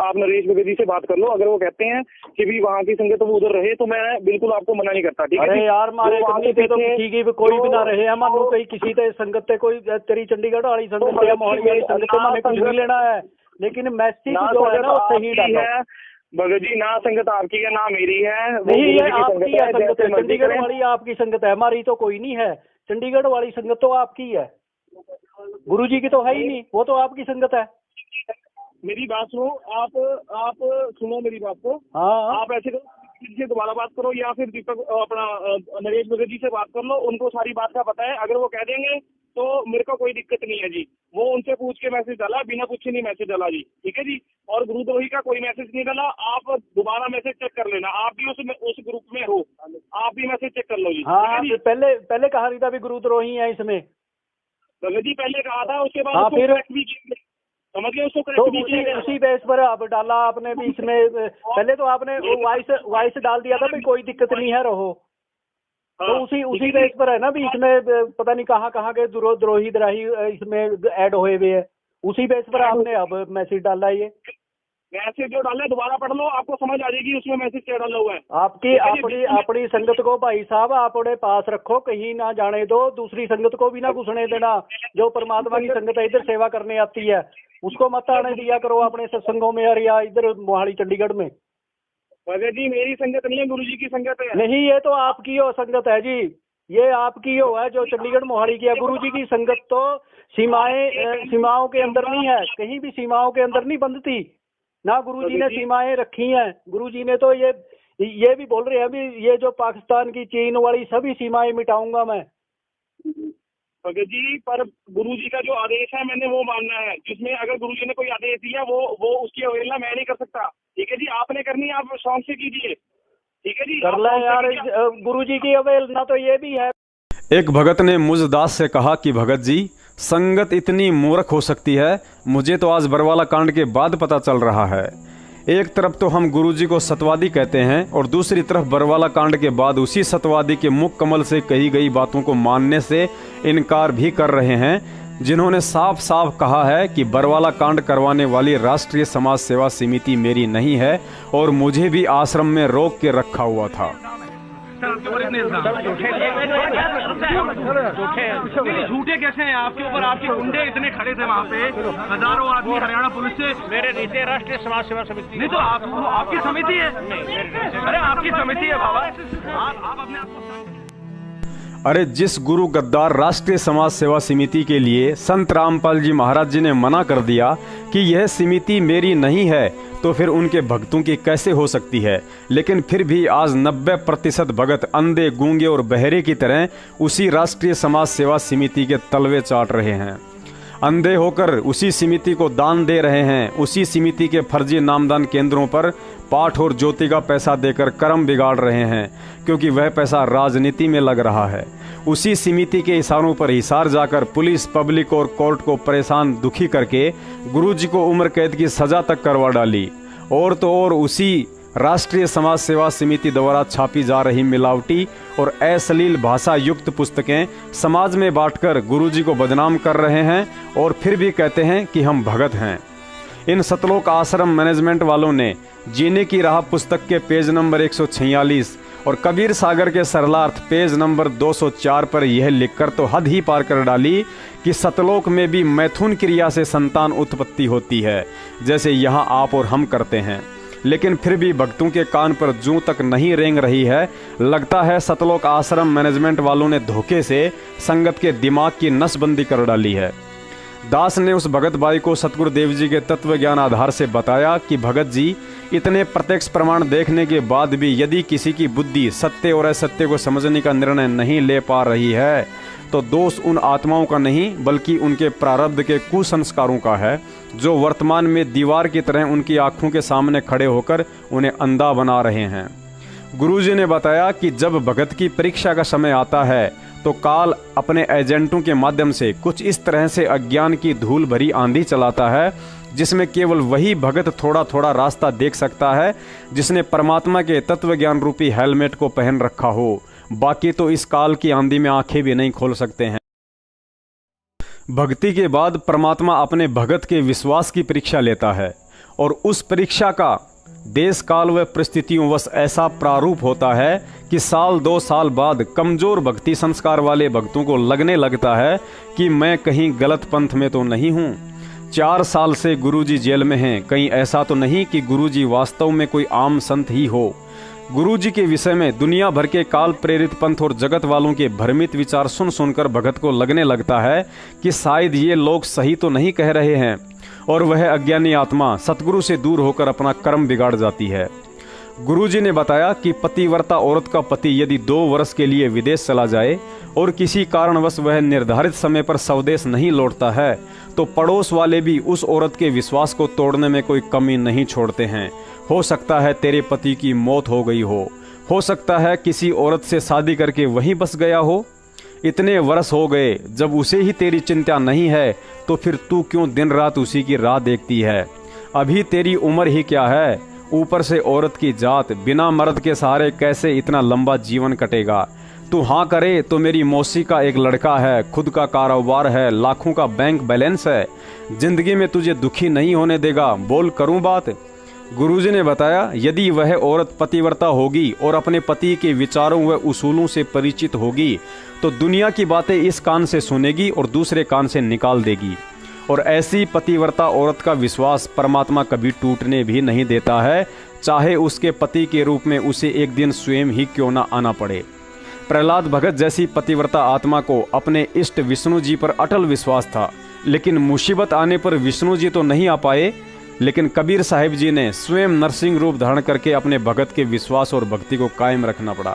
आप नरेश भगत जी से बात कर लो, अगर वो कहते हैं कि भी वहाँ की संगत वो उधर रहे तो मैं बिल्कुल आपको मना नहीं करता। ठीक है? अरे यार, मारे तो कोई भी ना रहे है, मानो कहीं किसी से संगत कोई तेरी चंडीगढ़ वाली संगत या मोहाली वाली संगत से माने कुछ नहीं लेना है, लेकिन मैसेज जो है ना सही डालो भगत जी। ना संगत आपकी है ना मेरी है, नहीं है आपकी है संगत है। चंडीगढ़ वाली आपकी संगत है, हमारी तो कोई नहीं है। चंडीगढ़ वाली संगत तो आपकी है, गुरुजी की तो है ही नहीं, वो तो आपकी संगत है। मेरी बात सुनो, आप सुनो मेरी बात को। हाँ, आप ऐसे से दोबारा बात करो या फिर दीपक अपना नरेश भगत जी से बात कर लो, उनको सारी बात का पता है। अगर वो कह देंगे तो मेरे को कोई दिक्कत नहीं है जी। वो उनसे पूछ के मैसेज डाला, बिना पूछे नहीं मैसेज डाला जी। ठीक है जी? और गुरुद्रोही का कोई मैसेज नहीं डाला। आप दोबारा मैसेज चेक कर लेना, आप भी उस ग्रुप में हो, आप भी मैसेज चेक कर लो जी। हाँ, पहले कहा रही था भी गुरुद्रोही है इसमें। भगत जी पहले कहा था, उसके बाद फिर समझ गए उसको। तो उसी बेस पर अब डाला आपने भी इसमें। पहले तो आपने वॉइस डाल दिया था भी कोई दिक्कत नहीं है, रहो। तो उसी बेस पर है ना भी इसमें पता नहीं कहाँ के द्रोही इसमें ऐड हुए हुए है। उसी बेस पर आपने अब मैसेज डाला। ये मैसेज जो डाला दोबारा पढ़ लो, आपको समझ आ जाएगी उसमें मैसेज क्या डाला हुआ है। अपनी संगत को भाई साहब अपने पास रखो, कहीं ना जाने दो, दूसरी संगत को भी ना घुसने देना। जो परमात्मा की संगत है इधर सेवा करने आती है उसको मत आने दिया करो अपने सत्संगों में और या इधर मोहाली चंडीगढ़ में। भगत जी मेरी संगत नहीं है, गुरु जी की संगत है। नहीं, ये तो आपकी हो संगत है जी, ये आपकी हो है जो चंडीगढ़ मोहाली की है। गुरु जी की संगत तो सीमाओं के अंदर नहीं है, कहीं भी सीमाओं के अंदर नहीं बंधती ना। गुरु जी ने सीमाएं रखी हैं। गुरु जी ने तो ये भी बोल रहे हैं अभी, ये जो पाकिस्तान की चीन वाली सभी सीमाएं मिटाऊंगा मैं। भगत जी पर गुरु जी का जो आदेश है मैंने वो मानना है, जिसमें अगर गुरु जी ने कोई आदेश दिया वो उसकी अवहेलना मैं नहीं कर सकता। ठीक है जी? आपने करनी है, आप शौक से कीजिए। ठीक है जी? कर ले यार, गुरु जी की अवहेलना तो ये भी है। एक भगत ने मुझ दास से कहा कि भगत जी, संगत इतनी मूर्ख हो सकती है, मुझे तो आज बरवाला कांड के बाद पता चल रहा है। एक तरफ तो हम गुरुजी को सतवादी कहते हैं और दूसरी तरफ बरवाला कांड के बाद उसी सतवादी के मुख कमल से कही गई बातों को मानने से इनकार भी कर रहे हैं, जिन्होंने साफ साफ कहा है कि बरवाला कांड करवाने वाली राष्ट्रीय समाज सेवा समिति मेरी नहीं है और मुझे भी आश्रम में रोक के रखा हुआ था। झूठे कैसे हैं आपके ऊपर? आपके गुंडे इतने खड़े थे वहाँ पे, हजारों आदमी हरियाणा पुलिस से। मेरे नीचे राष्ट्रीय समाज सेवा समिति नहीं तो आपकी समिति है। अरे आपकी समिति है बाबा, आप अपने आप को। अरे जिस गुरु गद्दार राष्ट्रीय समाज सेवा समिति के लिए संत रामपाल जी महाराज जी ने मना कर दिया कि यह समिति मेरी नहीं है, तो फिर उनके भक्तों की कैसे हो सकती है। लेकिन फिर भी आज 90% भगत अंधे, गूंगे और बहरे की तरह उसी राष्ट्रीय समाज सेवा समिति के तलवे चाट रहे हैं। अंधे होकर उसी समिति को दान दे रहे हैं, उसी समिति के फर्जी नामदान केंद्रों पर पाठ और ज्योति का पैसा देकर कर्म बिगाड़ रहे हैं, क्योंकि वह पैसा राजनीति में लग रहा है। उसी समिति के इशारों पर हिसार जाकर पुलिस, पब्लिक और कोर्ट को परेशान दुखी करके गुरुजी को उम्र कैद की सजा तक करवा डाली। और तो और उसी राष्ट्रीय समाज सेवा समिति द्वारा छापी जा रही मिलावटी और अश्लील भाषा युक्त पुस्तकें समाज में बांटकर गुरुजी को बदनाम कर रहे हैं और फिर भी कहते हैं कि हम भगत हैं। इन सतलोक आश्रम मैनेजमेंट वालों ने जीने की राह पुस्तक के पेज नंबर 146 और कबीर सागर के सरलार्थ पेज नंबर 204 पर यह लिखकर तो हद ही पार कर डाली कि सतलोक में भी मैथुन क्रिया से संतान उत्पत्ति होती है, जैसे यहाँ आप और हम करते हैं। लेकिन फिर भी भक्तों के कान पर जूं तक नहीं रेंग रही है। लगता है सतलोक आश्रम मैनेजमेंट वालों ने धोखे से संगत के दिमाग की नसबंदी कर डाली है। दास ने उस भगत भाई को सतगुरुदेव जी के तत्व ज्ञान आधार से बताया कि भगत जी, इतने प्रत्यक्ष प्रमाण देखने के बाद भी यदि किसी की बुद्धि सत्य और असत्य को समझने का निर्णय नहीं ले पा रही है, तो दोष उन आत्माओं का नहीं बल्कि उनके प्रारब्ध के कुसंस्कारों का है, जो वर्तमान में दीवार की तरह उनकी आंखों के सामने खड़े होकर उन्हें अंधा बना रहे हैं। गुरुजी ने बताया कि जब भगत की परीक्षा का समय आता है तो काल अपने एजेंटों के माध्यम से कुछ इस तरह से अज्ञान की धूल भरी आंधी चलाता है, जिसमें केवल वही भगत थोड़ा थोड़ा रास्ता देख सकता है जिसने परमात्मा के तत्व ज्ञान रूपी हेलमेट को पहन रखा हो। बाकी तो इस काल की आंधी में आंखें भी नहीं खोल सकते हैं। भक्ति के बाद परमात्मा अपने भगत के विश्वास की परीक्षा लेता है और उस परीक्षा का देश काल व परिस्थितियों वश ऐसा प्रारूप होता है कि साल 2 साल बाद कमजोर भक्ति संस्कार वाले भक्तों को लगने लगता है कि मैं कहीं गलत पंथ में तो नहीं हूँ। 4 साल से गुरुजी जेल में हैं, कहीं ऐसा तो नहीं कि गुरुजी वास्तव में कोई आम संत ही हो। गुरुजी के विषय में दुनिया भर के काल प्रेरित पंथ और जगत वालों के भ्रमित विचार सुन सुनकर भगत को लगने लगता है कि शायद ये लोग सही तो नहीं कह रहे हैं, और वह अज्ञानी आत्मा सतगुरु से दूर होकर अपना कर्म बिगाड़ जाती है। गुरुजी ने बताया कि पतिव्रता औरत का पति यदि 2 वर्ष के लिए विदेश चला जाए और किसी कारणवश वह निर्धारित समय पर स्वदेश नहीं लौटता है, तो पड़ोस वाले भी उस औरत के विश्वास को तोड़ने में कोई कमी नहीं छोड़ते हैं। हो सकता है तेरे पति की मौत हो गई हो सकता है किसी औरत से शादी करके वहीं बस गया हो। इतने वर्ष हो गए, जब उसे ही तेरी चिंता नहीं है तो फिर तू क्यों दिन रात उसी की राह देखती है। अभी तेरी उम्र ही क्या है, ऊपर से औरत की जात, बिना मर्द के सहारे कैसे इतना लंबा जीवन कटेगा। तू हाँ करे तो मेरी मौसी का एक लड़का है, खुद का कारोबार है, लाखों का बैंक बैलेंस है, जिंदगी में तुझे दुखी नहीं होने देगा, बोल करूं बात। गुरुजी ने बताया यदि वह औरत पतिव्रता होगी और अपने पति के विचारों व उसूलों से परिचित होगी तो दुनिया की बातें इस कान से सुनेगी और दूसरे कान से निकाल देगी। और ऐसी पतिव्रता औरत का विश्वास परमात्मा कभी टूटने भी नहीं देता है, चाहे उसके पति के रूप में उसे एक दिन स्वयं ही क्यों ना आना पड़े। प्रहलाद भगत जैसी पतिव्रता आत्मा को अपने इष्ट विष्णु जी पर अटल विश्वास था, लेकिन मुसीबत आने पर विष्णु जी तो नहीं आ पाए, लेकिन कबीर साहिब जी ने स्वयं नरसिंह रूप धारण करके अपने भगत के विश्वास और भक्ति को कायम रखना पड़ा।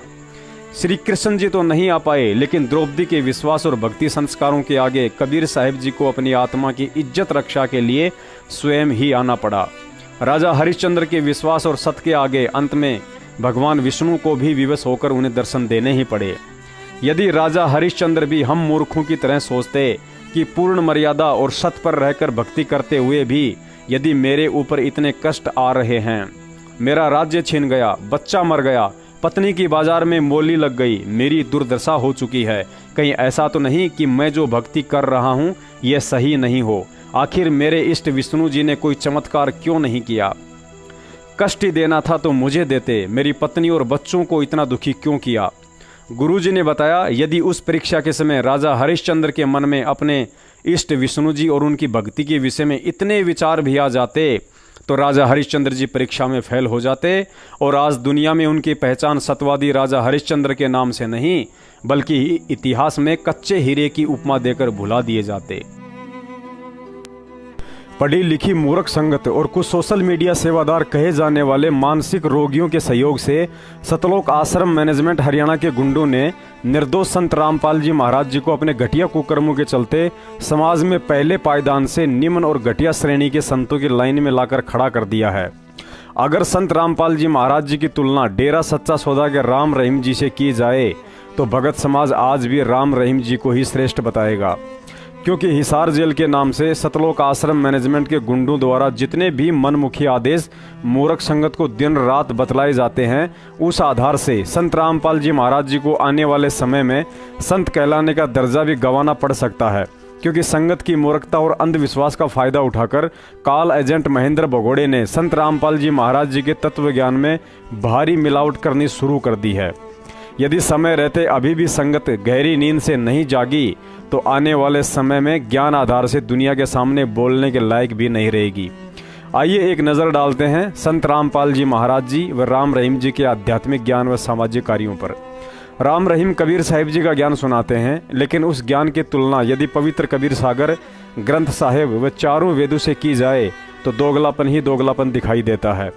श्री कृष्ण जी तो नहीं आ पाए, लेकिन द्रौपदी के विश्वास और भक्ति संस्कारों के आगे कबीर साहिब जी को अपनी आत्मा की इज्जत रक्षा के लिए स्वयं ही आना पड़ा। राजा हरिश्चंद्र के विश्वास और सत्य के आगे अंत में भगवान विष्णु को भी विवश होकर उन्हें दर्शन देने ही पड़े। यदि राजा हरिश्चंद्र भी हम मूर्खों की तरह सोचते कि पूर्ण मर्यादा और सत्य पर रहकर भक्ति करते हुए भी यदि मेरे ऊपर इतने कष्ट आ रहे हैं, मेरा राज्य छीन गया, बच्चा मर गया, पत्नी की बाजार में मोली लग गई, मेरी दुर्दशा हो चुकी है, कहीं ऐसा तो नहीं कि मैं जो भक्ति कर रहा हूँ यह सही नहीं हो। आखिर मेरे इष्ट विष्णु जी ने कोई चमत्कार क्यों नहीं किया? कष्ट ही देना था तो मुझे देते, मेरी पत्नी और बच्चों को इतना दुखी क्यों किया? गुरुजी ने बताया यदि उस परीक्षा के समय राजा हरिश्चंद्र के मन में अपने इष्ट विष्णु जी और उनकी भक्ति के विषय में इतने विचार भी आ जाते तो राजा हरिश्चंद्र जी परीक्षा में फेल हो जाते और आज दुनिया में उनकी पहचान सत्यवादी राजा हरिश्चंद्र के नाम से नहीं बल्कि इतिहास में कच्चे हीरे की उपमा देकर भुला दिए जाते। पढ़ी लिखी मूर्ख संगत और कुछ सोशल मीडिया सेवादार कहे जाने वाले मानसिक रोगियों के सहयोग से सतलोक आश्रम मैनेजमेंट हरियाणा के गुंडों ने निर्दोष संत रामपाल जी महाराज जी को अपने घटिया कुकर्मों के चलते समाज में पहले पायदान से निम्न और घटिया श्रेणी के संतों की लाइन में लाकर खड़ा कर दिया है। अगर संत रामपाल जी महाराज जी की तुलना डेरा सच्चा सौदा के राम रहीम जी से की जाए तो भगत समाज आज भी राम रहीम जी को ही श्रेष्ठ बताएगा, क्योंकि हिसार जेल के नाम से सतलोक आश्रम मैनेजमेंट के गुंडों द्वारा जितने भी मनमुखी आदेश मूर्ख संगत को दिन रात बतलाए जाते हैं, उस आधार से संत रामपाल जी महाराज जी को आने वाले समय में संत कहलाने का दर्जा भी गंवाना पड़ सकता है, क्योंकि संगत की मूर्खता और अंधविश्वास का फायदा उठाकर काल एजेंट महेंद्र भगोड़े ने संत रामपाल जी महाराज जी के तत्व ज्ञान में भारी मिलावट करनी शुरू कर दी है। यदि समय रहते अभी भी संगत गहरी नींद से नहीं जागी तो आने वाले समय में ज्ञान आधार से दुनिया के सामने बोलने के लायक भी नहीं रहेगी। आइए एक नज़र डालते हैं संत रामपाल जी महाराज जी व राम रहीम जी के आध्यात्मिक ज्ञान व सामाजिक कार्यों पर। राम रहीम कबीर साहिब जी का ज्ञान सुनाते हैं, लेकिन उस ज्ञान की तुलना यदि पवित्र कबीर सागर ग्रंथ साहिब व चारों वेदों से की जाए तो दोगलापन ही दोगलापन दिखाई देता है।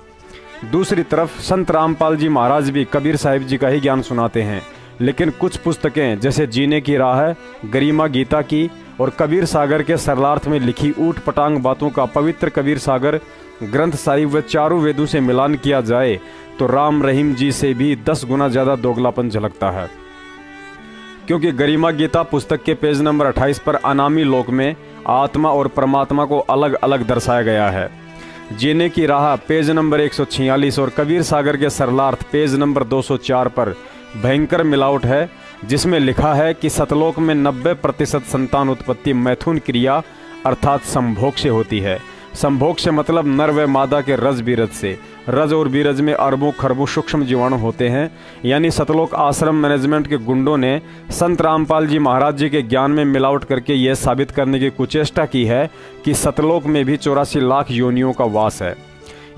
दूसरी तरफ संत रामपाल जी महाराज भी कबीर साहिब जी का ही ज्ञान सुनाते हैं, लेकिन कुछ पुस्तकें जैसे जीने की राह, गरिमा गीता की और कबीर सागर के सरलार्थ में लिखी ऊट पटांग बातों का पवित्र कबीर सागर ग्रंथ साहिब व चारों वेदों से मिलान किया जाए तो राम रहीम जी से भी 10 गुना ज़्यादा दोगलापन झलकता है। क्योंकि गरिमा गीता पुस्तक के पेज नंबर 28 पर अनामी लोक में आत्मा और परमात्मा को अलग अलग दर्शाया गया है। जीने की राह पेज नंबर 146 और कबीर सागर के सरलार्थ पेज नंबर 204 पर भयंकर मिलावट है, जिसमें लिखा है कि सतलोक में 90% संतान उत्पत्ति मैथुन क्रिया अर्थात संभोग से होती है। संभोग से मतलब नर व मादा के रज बीरज से। रज और बीरज में अरबों खरबों सूक्ष्म जीवाणु होते हैं। यानी सतलोक आश्रम मैनेजमेंट के गुंडों ने संत रामपाल जी महाराज जी के ज्ञान में मिलावट करके यह साबित करने की कुचेष्टा की है कि सतलोक में भी 84 लाख योनियों का वास है।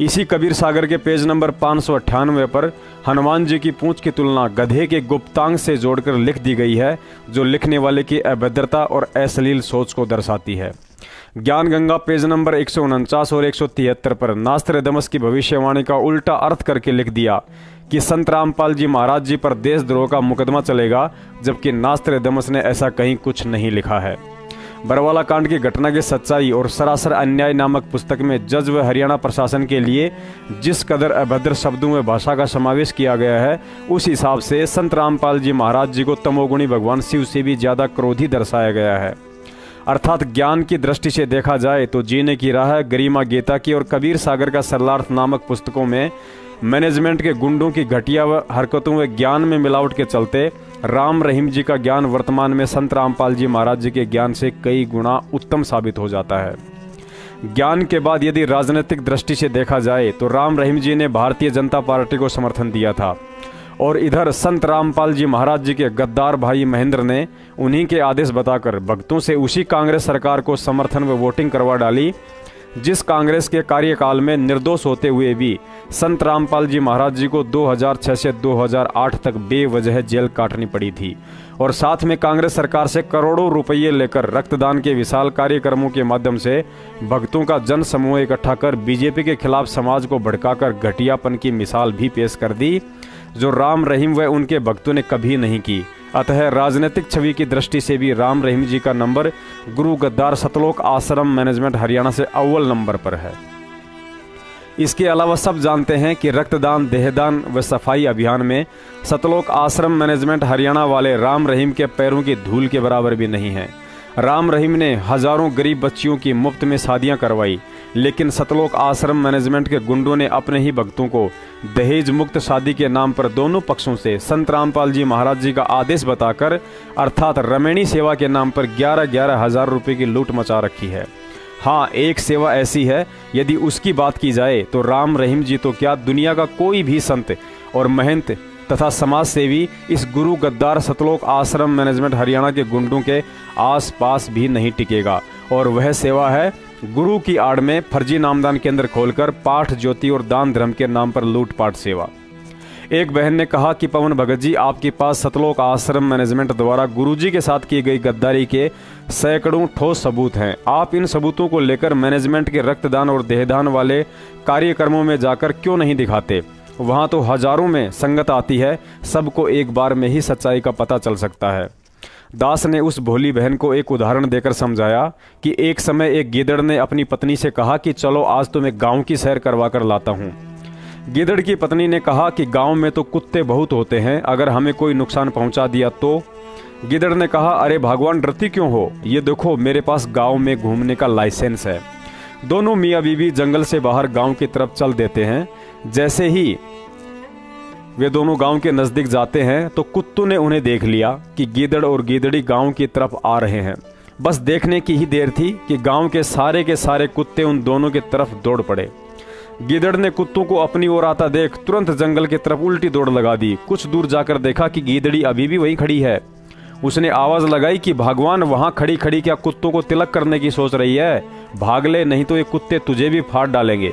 इसी कबीर सागर के पेज नंबर 598 पर हनुमान जी की पूंछ की तुलना गधे के गुप्तांग से जोड़कर लिख दी गई है, जो लिखने वाले की अभद्रता और अश्लील सोच को दर्शाती है। ज्ञान गंगा पेज नंबर 149 और 173 पर नास्त्रदमस की भविष्यवाणी का उल्टा अर्थ करके लिख दिया कि संत रामपाल जी महाराज जी पर देशद्रोह का मुकदमा चलेगा, जबकि नास्त्रदमस ने ऐसा कहीं कुछ नहीं लिखा है। बरवाला कांड की घटना की सच्चाई और सरासर अन्याय नामक पुस्तक में जज व हरियाणा प्रशासन के लिए जिस कदर अभद्र शब्दों में भाषा का समावेश किया गया है, उस हिसाब से संत रामपाल जी महाराज जी को तमोगुणी भगवान शिव से भी ज़्यादा क्रोधी दर्शाया गया है। अर्थात ज्ञान की दृष्टि से देखा जाए तो जीने की राह, गरिमा गीता की और कबीर सागर का सरलार्थ नामक पुस्तकों में मैनेजमेंट के गुंडों की घटिया व हरकतों व ज्ञान में मिलावट के चलते राम रहीम जी का ज्ञान वर्तमान में संत रामपाल जी महाराज जी के ज्ञान से कई गुना उत्तम साबित हो जाता है। ज्ञान के बाद यदि राजनीतिक दृष्टि से देखा जाए तो राम रहीम जी ने भारतीय जनता पार्टी को समर्थन दिया था और इधर संत रामपाल जी महाराज जी के गद्दार भाई महेंद्र ने उन्हीं के आदेश बताकर भक्तों से उसी कांग्रेस सरकार को समर्थन व वोटिंग करवा डाली, जिस कांग्रेस के कार्यकाल में निर्दोष होते हुए भी संत रामपाल जी महाराज जी को 2006 से 2008 तक बेवजह जेल काटनी पड़ी थी। और साथ में कांग्रेस सरकार से करोड़ों रुपये लेकर रक्तदान के विशाल कार्यक्रमों के माध्यम से भक्तों का जन समूह इकट्ठा कर बीजेपी के खिलाफ समाज को भड़काकर घटियापन की मिसाल भी पेश कर दी, जो राम रहीम व उनके भक्तों ने कभी नहीं की। अतः राजनीतिक छवि की दृष्टि से भी राम रहीम जी का नंबर गुरु गद्दार सतलोक आश्रम मैनेजमेंट हरियाणा से अव्वल नंबर पर है। इसके अलावा सब जानते हैं कि रक्तदान, देहदान व सफाई अभियान में सतलोक आश्रम मैनेजमेंट हरियाणा वाले राम रहीम के पैरों की धूल के बराबर भी नहीं है। राम रहीम ने हजारों गरीब बच्चियों की मुफ्त में शादियां करवाई, लेकिन सतलोक आश्रम मैनेजमेंट के गुंडों ने अपने ही भक्तों को दहेज मुक्त शादी के नाम पर दोनों पक्षों से संत रामपाल जी महाराज जी का आदेश बताकर अर्थात रमेणी सेवा के नाम पर 11-11 हजार रुपये की लूट मचा रखी है। हाँ, एक सेवा ऐसी है, यदि उसकी बात की जाए तो राम रहीम जी तो क्या दुनिया का कोई भी संत और महंत तथा समाज सेवी इस गुरु गद्दार सतलोक आश्रम मैनेजमेंट हरियाणा के गुंडों के आस पास भी नहीं टिकेगा। और वह सेवा है गुरु की आड़ में फर्जी नामदान केंद्र खोलकर पाठ ज्योति और दान धर्म के नाम पर लूटपाट सेवा। एक बहन ने कहा कि पवन भगत जी, आपके पास सतलोक आश्रम मैनेजमेंट द्वारा गुरुजी के साथ की गई गद्दारी के सैकड़ों ठोस सबूत हैं। आप इन सबूतों को लेकर मैनेजमेंट के रक्तदान और देहदान वाले कार्यक्रमों में जाकर क्यों नहीं दिखाते? वहां तो हजारों में संगत आती है, सबको एक बार में ही सच्चाई का पता चल सकता है। दास ने उस भोली बहन को एक उदाहरण देकर समझाया कि एक समय एक गीदड़ ने अपनी पत्नी से कहा कि चलो आज तुम्हें गांव की सैर करवा कर लाता हूं। गीदड़ की पत्नी ने कहा कि गांव में तो कुत्ते बहुत होते हैं, अगर हमें कोई नुकसान पहुंचा दिया तो? गीदड़ ने कहा, अरे भगवान, डरती क्यों हो? ये देखो, मेरे पास गांव में घूमने का लाइसेंस है। दोनों मियाँ बीवी जंगल से बाहर गांव की तरफ चल देते हैं। जैसे ही वे दोनों गांव के नजदीक जाते हैं तो कुत्तों ने उन्हें देख लिया कि गीदड़ और गीदड़ी गांव की तरफ आ रहे हैं। बस देखने की ही देर थी कि गांव के सारे कुत्ते उन दोनों की तरफ दौड़ पड़े। गीदड़ ने कुत्तों को अपनी ओर आता देख तुरंत जंगल की तरफ उल्टी दौड़ लगा दी। कुछ दूर जाकर देखा कि गीदड़ी अभी भी वहीं खड़ी है। उसने आवाज लगाई कि भगवान, वहां खड़ी खड़ी क्या कुत्तों को तिलक करने की सोच रही है? भाग ले, नहीं तो ये कुत्ते तुझे भी फाड़ डालेंगे।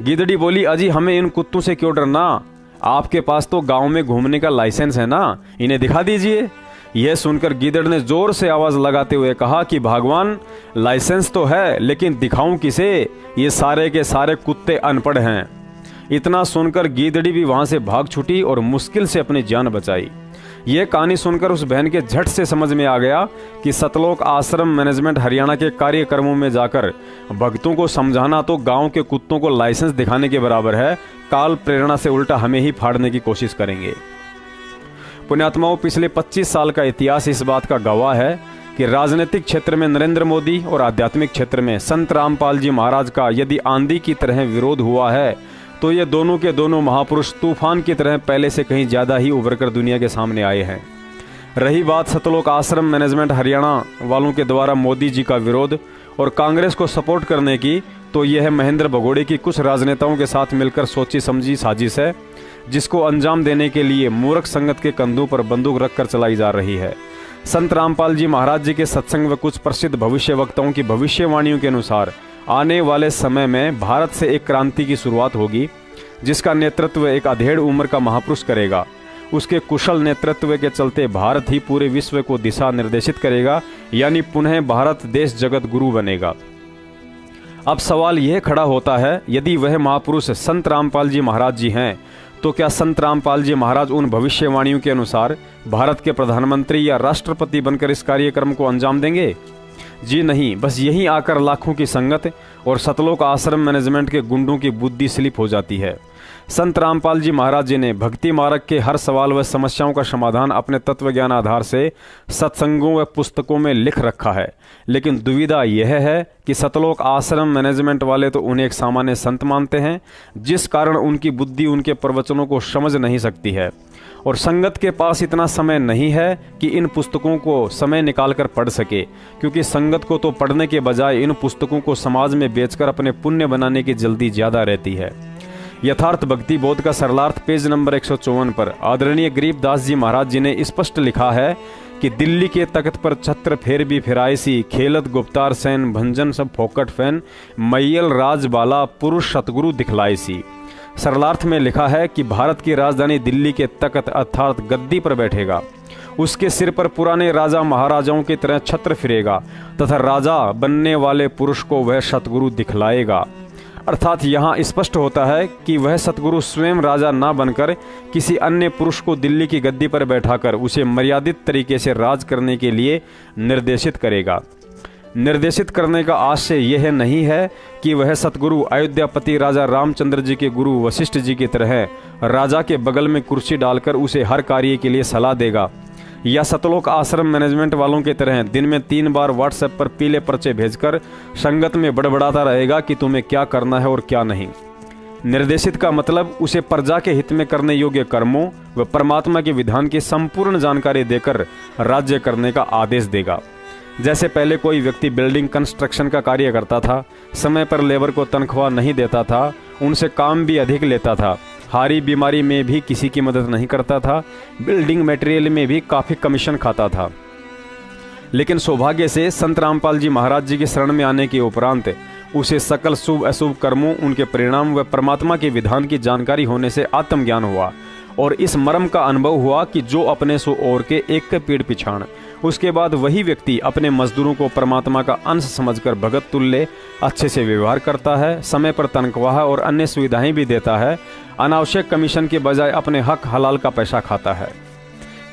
गीदड़ी बोली, अजी हमें इन कुत्तों से क्यों डरना? आपके पास तो गांव में घूमने का लाइसेंस है ना, इन्हें दिखा दीजिए। यह सुनकर गीदड़ ने जोर से आवाज लगाते हुए कहा कि भगवान, लाइसेंस तो है, लेकिन दिखाऊं किसे? ये सारे के सारे कुत्ते अनपढ़ हैं। इतना सुनकर गीदड़ी भी वहां से भाग छूटी और मुश्किल से अपनी जान बचाई। यह कहानी सुनकर उस बहन के झट से समझ में आ गया कि सतलोक आश्रम मैनेजमेंट हरियाणा के कार्यक्रमों में जाकर भक्तों को समझाना तो गांव के कुत्तों को लाइसेंस दिखाने के बराबर है। काल प्रेरणा से उल्टा हमें ही फाड़ने की कोशिश करेंगे। पुण्यात्माओं, पिछले 25 साल का इतिहास इस बात का गवाह है कि राजनीतिक क्षेत्र में नरेंद्र मोदी और आध्यात्मिक क्षेत्र में संत रामपाल जी महाराज का यदि आंधी की तरह विरोध हुआ है तो ये दोनों के दोनों महापुरुष तूफान की तरह पहले से कहीं ज्यादा ही उभर कर दुनिया के सामने आए हैं। रही बात सतलोक आश्रम मैनेजमेंट हरियाणा वालों के द्वारा मोदी जी का विरोध और कांग्रेस को सपोर्ट करने की, तो यह महेंद्र भगोड़े की कुछ राजनेताओं के साथ मिलकर सोची समझी साजिश है, जिसको अंजाम देने के लिए मूर्ख संगत के कंधों पर बंदूक रखकर चलाई जा रही है। संत रामपाल जी महाराज जी के सत्संग व कुछ प्रसिद्ध भविष्य वक्ताओं की भविष्यवाणियों के अनुसार आने वाले समय में भारत से एक क्रांति की शुरुआत होगी, जिसका नेतृत्व एक अधेड़ उम्र का महापुरुष करेगा। उसके कुशल नेतृत्व के चलते भारत ही पूरे विश्व को दिशा निर्देशित करेगा, यानी पुनः भारत देश जगत गुरु बनेगा। अब सवाल यह खड़ा होता है, यदि वह महापुरुष संत रामपाल जी महाराज जी हैं, तो क्या संत रामपाल जी महाराज उन भविष्यवाणियों के अनुसार भारत के प्रधानमंत्री या राष्ट्रपति बनकर इस कार्यक्रम को अंजाम देंगे? जी नहीं, बस यहीं आकर लाखों की संगत और सतलोक आश्रम मैनेजमेंट के गुंडों की बुद्धि स्लिप हो जाती है। संत रामपाल जी महाराज जी ने भक्ति मार्ग के हर सवाल व समस्याओं का समाधान अपने तत्व ज्ञान आधार से सत्संगों व पुस्तकों में लिख रखा है, लेकिन दुविधा यह है कि सतलोक आश्रम मैनेजमेंट वाले तो उन्हें एक सामान्य संत मानते हैं, जिस कारण उनकी बुद्धि उनके प्रवचनों को समझ नहीं सकती है, और संगत के पास इतना समय नहीं है कि इन पुस्तकों को समय निकालकर पढ़ सके, क्योंकि संगत को तो पढ़ने के बजाय इन पुस्तकों को समाज में बेचकर अपने पुण्य बनाने की जल्दी ज्यादा रहती है। यथार्थ भक्ति बोध का सरलार्थ पेज नंबर 154 पर आदरणीय गरीबदास जी महाराज जी ने स्पष्ट लिखा है कि दिल्ली के तख्त पर छत्र फेर भी फिरायसी, खेलत गुप्तार सैन भंजन सब फोकट फैन, मैयल राजबाला पुरुष सतगुरु दिखलायसी। सरलार्थ में लिखा है कि भारत की राजधानी दिल्ली के तख्त अर्थात गद्दी पर बैठेगा, उसके सिर पर पुराने राजा महाराजाओं की तरह छत्र फिरेगा तथा राजा बनने वाले पुरुष को वह सतगुरु दिखलाएगा। अर्थात यहाँ स्पष्ट होता है कि वह सतगुरु स्वयं राजा ना बनकर किसी अन्य पुरुष को दिल्ली की गद्दी पर बैठाकर उसे मर्यादित तरीके से राज करने के लिए निर्देशित करेगा। निर्देशित करने का आशय यह नहीं है कि वह सतगुरु अयोध्यापति राजा रामचंद्र जी के गुरु वशिष्ठ जी की तरह राजा के बगल में कुर्सी डालकर उसे हर कार्य के लिए सलाह देगा, या सतलोक आश्रम मैनेजमेंट वालों की तरह दिन में 3 बार व्हाट्सएप पर पीले पर्चे भेजकर संगत में बड़बड़ाता रहेगा कि तुम्हें क्या करना है और क्या नहीं। निर्देशित का मतलब उसे प्रजा के हित में करने योग्य कर्मों व परमात्मा के विधान की संपूर्ण जानकारी देकर राज्य करने का आदेश देगा। जैसे पहले कोई व्यक्ति बिल्डिंग कंस्ट्रक्शन का कार्य करता था, समय पर लेबर को तनख्वाह नहीं देता था, उनसे काम भी अधिक लेता था, हारी बीमारी में भी किसी की मदद नहीं करता था, बिल्डिंग मटेरियल में भी काफ़ी कमीशन खाता था। लेकिन सौभाग्य से संत रामपाल जी महाराज जी के शरण में आने के उपरांत उसे सकल शुभ अशुभ कर्मों, उनके परिणाम व परमात्मा के विधान की जानकारी होने से आत्मज्ञान हुआ और इस मर्म का अनुभव हुआ कि जो अपने सो और के एक के पीड़ पिछाड़। उसके बाद वही व्यक्ति अपने मजदूरों को परमात्मा का अंश समझकर भगत तुल्य अच्छे से व्यवहार करता है, समय पर तनख्वाह और अन्य सुविधाएं भी देता है, अनावश्यक कमीशन के बजाय अपने हक हलाल का पैसा खाता है।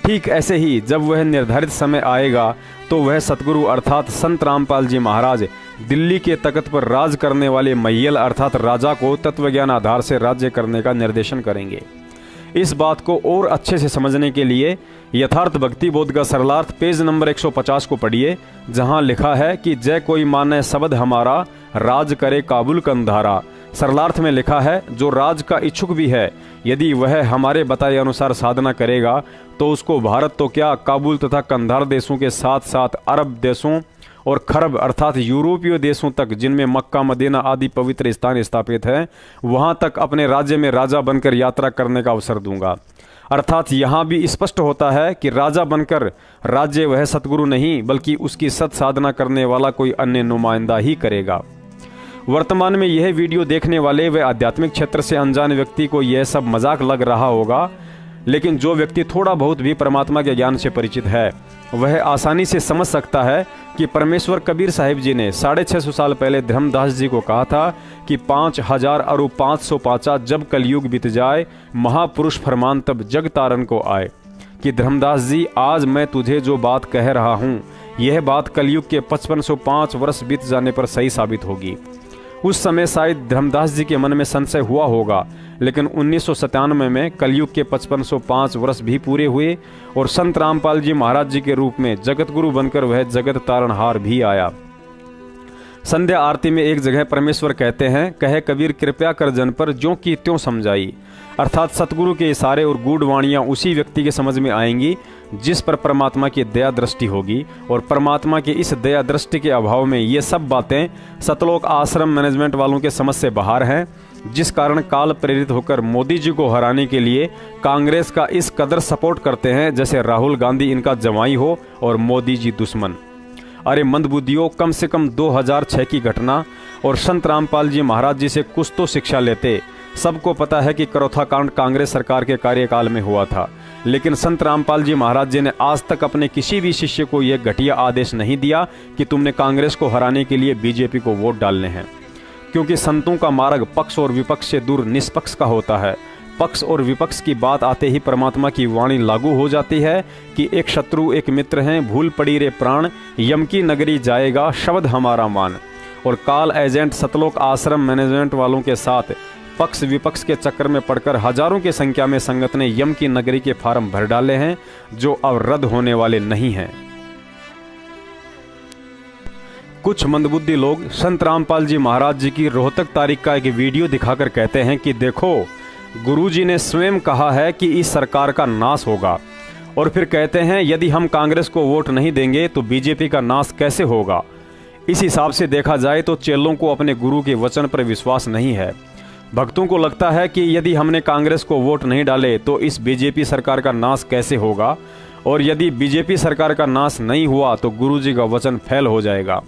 ठीक ऐसे ही जब वह निर्धारित समय आएगा तो वह सतगुरु अर्थात संत रामपाल जी महाराज दिल्ली के तख्त पर राज करने वाले मैयल अर्थात राजा को तत्वज्ञान आधार से राज्य करने का निर्देशन करेंगे। इस बात को और अच्छे से समझने के लिए यथार्थ भक्ति बोध का सरलार्थ पेज नंबर 150 को पढ़िए, जहां लिखा है कि जय कोई माने शब्द हमारा, राज करे काबुल कंधारा। सरलार्थ में लिखा है, जो राज का इच्छुक भी है, यदि वह हमारे बताए अनुसार साधना करेगा तो उसको भारत तो क्या काबुल तथा कंधार देशों के साथ साथ अरब देशों और खरब अर्थात यूरोपीय देशों तक, जिनमें मक्का मदीना आदि पवित्र स्थान स्थापित है, वहां तक अपने राज्य में राजा बनकर यात्रा करने का अवसर दूंगा। अर्थात यहाँ भी स्पष्ट होता है कि राजा बनकर राज्य वह सतगुरु नहीं बल्कि उसकी सत साधना करने वाला कोई अन्य नुमाइंदा ही करेगा। वर्तमान में यह वीडियो देखने वाले व आध्यात्मिक क्षेत्र से अनजान व्यक्ति को यह सब मजाक लग रहा होगा, लेकिन जो व्यक्ति थोड़ा बहुत भी परमात्मा के ज्ञान से परिचित है वह आसानी से समझ सकता है कि परमेश्वर कबीर साहिब जी ने 650 साल पहले धर्मदास जी को कहा था कि 5000 और 505 जब कलयुग बीत जाए, महापुरुष फरमान तब जग तारन को आए। कि धर्मदास जी, आज मैं तुझे जो बात कह रहा हूँ यह बात कलयुग के 5505 वर्ष बीत जाने पर सही साबित होगी। उस समय शायद धर्मदास जी के मन में संशय हुआ होगा, लेकिन 1997 में कलयुग के 5505 वर्ष भी पूरे हुए और संत रामपाल जी महाराज जी के रूप में जगत गुरु बनकर वह जगत तारणहार भी आया। संध्या आरती में एक जगह परमेश्वर कहते हैं, कहे कबीर कृपया कर जन पर ज्यों की त्यों समझाई। अर्थात सतगुरु के इशारे और गूढ़ वाणियां उसी व्यक्ति के समझ में आएंगी जिस पर परमात्मा की दया दृष्टि होगी, और परमात्मा की इस दया दृष्टि के अभाव में ये सब बातें सतलोक आश्रम मैनेजमेंट वालों के समझ से बाहर हैं, जिस कारण काल प्रेरित होकर मोदी जी को हराने के लिए कांग्रेस का इस कदर सपोर्ट करते हैं जैसे राहुल गांधी इनका जवाई हो और मोदी जी दुश्मन। अरे मंदबुद्धियों, कम से कम 2006 की घटना और संत रामपाल जी महाराज जी से कुछ तो शिक्षा लेते। सबको पता है कि करौथा कांड कांग्रेस सरकार के कार्यकाल में हुआ था, लेकिन संत रामपाल जी महाराज जी ने आज तक अपने किसी भी शिष्य को यह घटिया आदेश नहीं दिया कि तुमने कांग्रेस को हराने के लिए बीजेपी को वोट डालने हैं, क्योंकि संतों का मार्ग पक्ष और विपक्ष से दूर निष्पक्ष का होता है। पक्ष और विपक्ष की बात आते ही परमात्मा की वाणी लागू हो जाती है कि एक शत्रु एक मित्र हैं, भूल पड़ी रे प्राण, यम की नगरी जाएगा शब्द हमारा मान। और काल एजेंट सतलोक आश्रम मैनेजमेंट वालों के साथ पक्ष विपक्ष के चक्कर में पड़कर हजारों की संख्या में संगत ने यम की नगरी के फार्म भर डाले हैं, जो अब रद्द होने वाले नहीं हैं। कुछ मंदबुद्धि लोग संत रामपाल जी महाराज जी की रोहतक तारीख का एक वीडियो दिखाकर कहते हैं कि देखो, गुरुजी ने स्वयं कहा है कि इस सरकार का नाश होगा, और फिर कहते हैं यदि हम कांग्रेस को वोट नहीं देंगे तो बीजेपी का नाश कैसे होगा। इस हिसाब से देखा जाए तो चेलों को अपने गुरु के वचन पर विश्वास नहीं है। भक्तों को लगता है कि यदि हमने कांग्रेस को वोट नहीं डाले तो इस बीजेपी सरकार का नाश कैसे होगा, और यदि बीजेपी सरकार का नाश नहीं हुआ तो गुरुजी का वचन फेल हो जाएगा।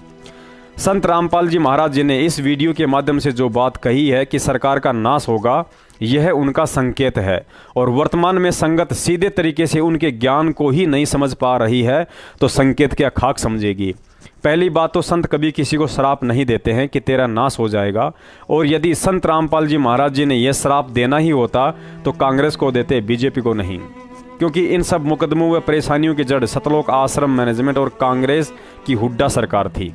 संत रामपाल जी महाराज जी ने इस वीडियो के माध्यम से जो बात कही है कि सरकार का नाश होगा, यह उनका संकेत है, और वर्तमान में संगत सीधे तरीके से उनके ज्ञान को ही नहीं समझ पा रही है तो संकेत क्या खाक समझेगी। पहली बात तो संत कभी किसी को श्राप नहीं देते हैं कि तेरा नाश हो जाएगा, और यदि संत रामपाल जी महाराज जी ने यह श्राप देना ही होता तो कांग्रेस को देते, बीजेपी को नहीं, क्योंकि इन सब मुकदमों व परेशानियों की जड़ सतलोक आश्रम मैनेजमेंट और कांग्रेस की हुड्डा सरकार थी।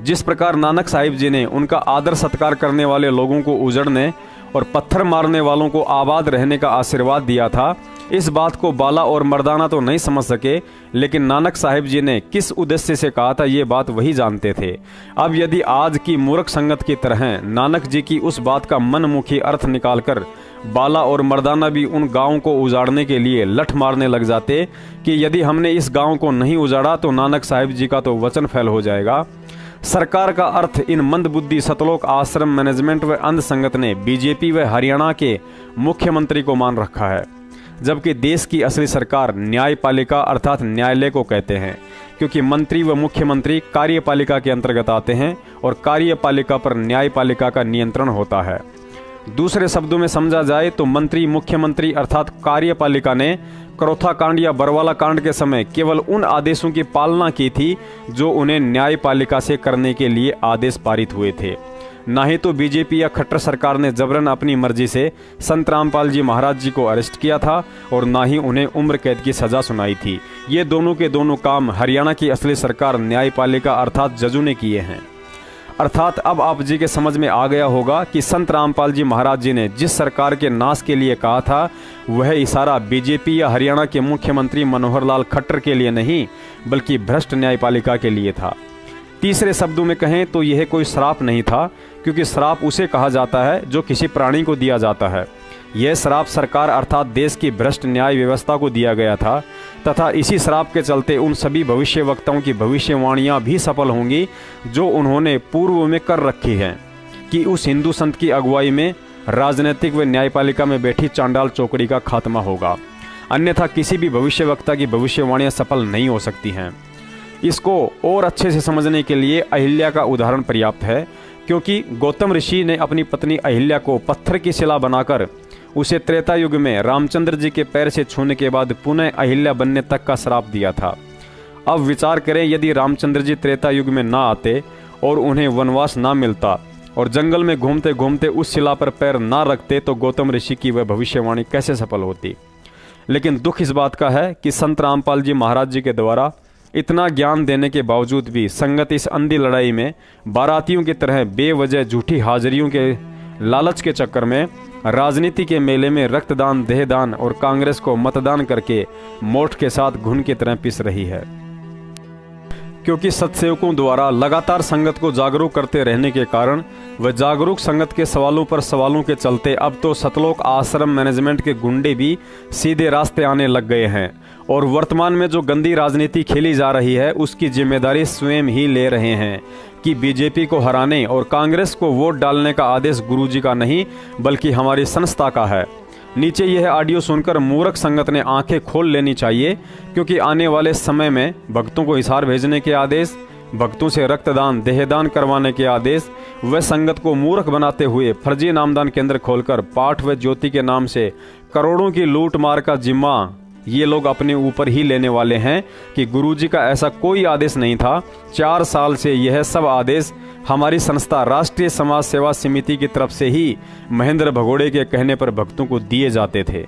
जिस प्रकार नानक साहिब जी ने उनका आदर सत्कार करने वाले लोगों को उजड़ने और पत्थर मारने वालों को आबाद रहने का आशीर्वाद दिया था, इस बात को बाला और मर्दाना तो नहीं समझ सके, लेकिन नानक साहिब जी ने किस उद्देश्य से कहा था ये बात वही जानते थे। अब यदि आज की मूर्ख संगत की तरह नानक जी की उस बात का मनमुखी अर्थ निकालकर बाला और मर्दाना भी उन गांवों को उजाड़ने के लिए लठ मारने लग जाते कि यदि हमने इस गांव को नहीं उजाड़ा तो नानक साहिब जी का तो वचन फेल हो जाएगा। सरकार का अर्थ इन मंदबुद्धि सतलोक आश्रम मैनेजमेंट व अंध संगत ने बीजेपी व हरियाणा के मुख्यमंत्री को मान रखा है। जबकि देश की असली सरकार न्यायपालिका अर्थात न्यायालय को कहते हैं, क्योंकि मंत्री व मुख्यमंत्री कार्यपालिका के अंतर्गत आते हैं और कार्यपालिका पर न्यायपालिका का नियंत्रण होता है। दूसरे शब्दों में समझा जाए तो मंत्री मुख्यमंत्री अर्थात कार्यपालिका ने करौथा कांड या बरवाला कांड के समय केवल उन आदेशों की पालना की थी जो उन्हें न्यायपालिका से करने के लिए आदेश पारित हुए थे। ना ही तो बीजेपी या खट्टर सरकार ने जबरन अपनी मर्जी से संत रामपाल जी महाराज जी को अरेस्ट किया था और ना ही उन्हें उम्र कैद की सजा सुनाई थी। ये दोनों के दोनों काम हरियाणा की असली सरकार न्यायपालिका अर्थात जजों ने किए हैं। अर्थात अब आप जी के समझ में आ गया होगा कि संत रामपाल जी महाराज जी ने जिस सरकार के नाश के लिए कहा था वह इशारा बीजेपी या हरियाणा के मुख्यमंत्री मनोहर लाल खट्टर के लिए नहीं बल्कि भ्रष्ट न्यायपालिका के लिए था। तीसरे शब्दों में कहें तो यह कोई श्राप नहीं था, क्योंकि श्राप उसे कहा जाता है जो किसी प्राणी को दिया जाता है। यह श्राप सरकार अर्थात देश की भ्रष्ट न्याय व्यवस्था को दिया गया था तथा इसी श्राप के चलते उन सभी भविष्यवक्ताओं की भविष्यवाणियां भी सफल होंगी जो उन्होंने पूर्व में कर रखी हैं कि उस हिंदू संत की अगुवाई में राजनीतिक व न्यायपालिका में बैठी चांडाल चौकड़ी का खात्मा होगा। अन्यथा किसी भी भविष्यवक्ता की भविष्यवाणियां सफल नहीं हो सकती हैं। इसको और अच्छे से समझने के लिए अहिल्या का उदाहरण पर्याप्त है, क्योंकि गौतम ऋषि ने अपनी पत्नी अहिल्या को पत्थर की शिला बनाकर उसे त्रेता युग में रामचंद्र जी के पैर से छूने के बाद पुनः अहिल्या बनने तक का श्राप दिया था। अब विचार करें, यदि रामचंद्र जी त्रेता युग में ना आते और उन्हें वनवास ना मिलता और जंगल में घूमते घूमते उस शिला पर पैर ना रखते तो गौतम ऋषि की वह भविष्यवाणी कैसे सफल होती। लेकिन दुख इस बात का है कि संत रामपाल जी महाराज जी के द्वारा इतना ज्ञान देने के बावजूद भी संगत इस अंधी लड़ाई में बारातियों की तरह बेवजह झूठी हाजिरियों के लालच के चक्कर में राजनीति के मेले में रक्तदान, देहदान और कांग्रेस को मतदान करके मोठ के साथ घुन की तरह पिस रही है। क्योंकि सत्सेवकों द्वारा लगातार संगत को जागरूक करते रहने के कारण व जागरूक संगत के सवालों पर सवालों के चलते अब तो सतलोक आश्रम मैनेजमेंट के गुंडे भी सीधे रास्ते आने लग गए हैं और वर्तमान में जो गंदी राजनीति खेली जा रही है उसकी जिम्मेदारी स्वयं ही ले रहे हैं कि बीजेपी को हराने और कांग्रेस को वोट डालने का आदेश गुरुजी का नहीं बल्कि हमारी संस्था का है। नीचे यह ऑडियो सुनकर मूर्ख संगत ने आंखें खोल लेनी चाहिए, क्योंकि आने वाले समय में भक्तों को हिसार भेजने के आदेश, भक्तों से रक्तदान, देहदान करवाने के आदेश व संगत को मूर्ख बनाते हुए फर्जी नामदान केंद्र खोलकर पाठ व ज्योति के नाम से करोड़ों की लूट मार का जिम्मा ये लोग अपने ऊपर ही लेने वाले हैं कि गुरुजी का ऐसा कोई आदेश नहीं था। 4 साल से यह सब आदेश हमारी संस्था राष्ट्रीय समाज सेवा समिति की तरफ से ही महेंद्र भगोड़े के कहने पर भक्तों को दिए जाते थे।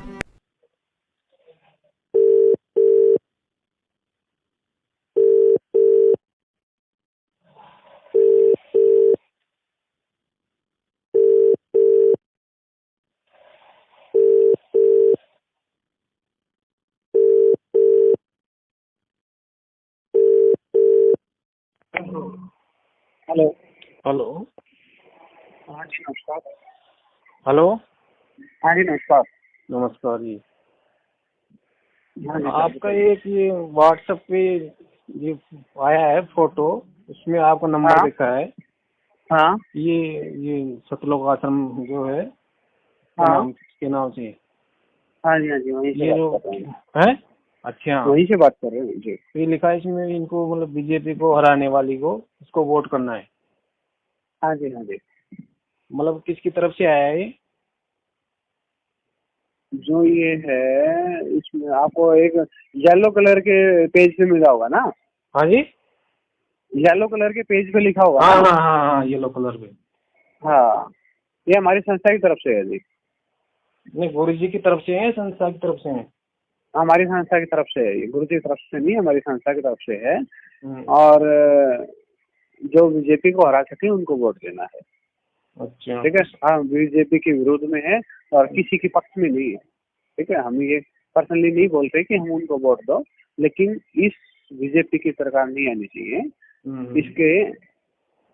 Hello hello. हाँ जी नमस्कार। हेलो। हाँ जी नमस्कार। नमस्कार जी। आपका एक ये व्हाट्सएप पे ये आया है फोटो, उसमें आपका नंबर लिखा है। हाँ। ये सतलोक आश्रम जो है के नाम से। हाँ जी हाँ जी वहीं से बात कर रहे हैं। है? अच्छा, वहीं से बात कर रहे हैं जी। ये लिखा है इसमें इनको मतलब बीजेपी को हराने वाली को इसको वोट करना है। हाँ जी हाँ जी। मतलब किसकी तरफ से आया है? जो ये है इसमें आपको एक येलो कलर के पेज पे मिला होगा ना। हाँ जी, येलो कलर के पेज पे लिखा होगा। हाँ हाँ हाँ हाँ, येलो कलर पे। हाँ, ये हमारी संस्था की तरफ से है जी। नहीं, गुरु जी की तरफ से है, संस्था की तरफ से है? हमारी संस्था की तरफ से है, गुरु जी की तरफ से नहीं, हमारी संस्था की तरफ से है। और जो बीजेपी को हरा सके उनको वोट देना है। अच्छा, ठीक है। हाँ, बीजेपी के विरोध में है और किसी के पक्ष में नहीं है। ठीक है, हम ये पर्सनली नहीं बोलते कि हम उनको वोट दो, लेकिन इस बीजेपी की सरकार नहीं आनी चाहिए, इसके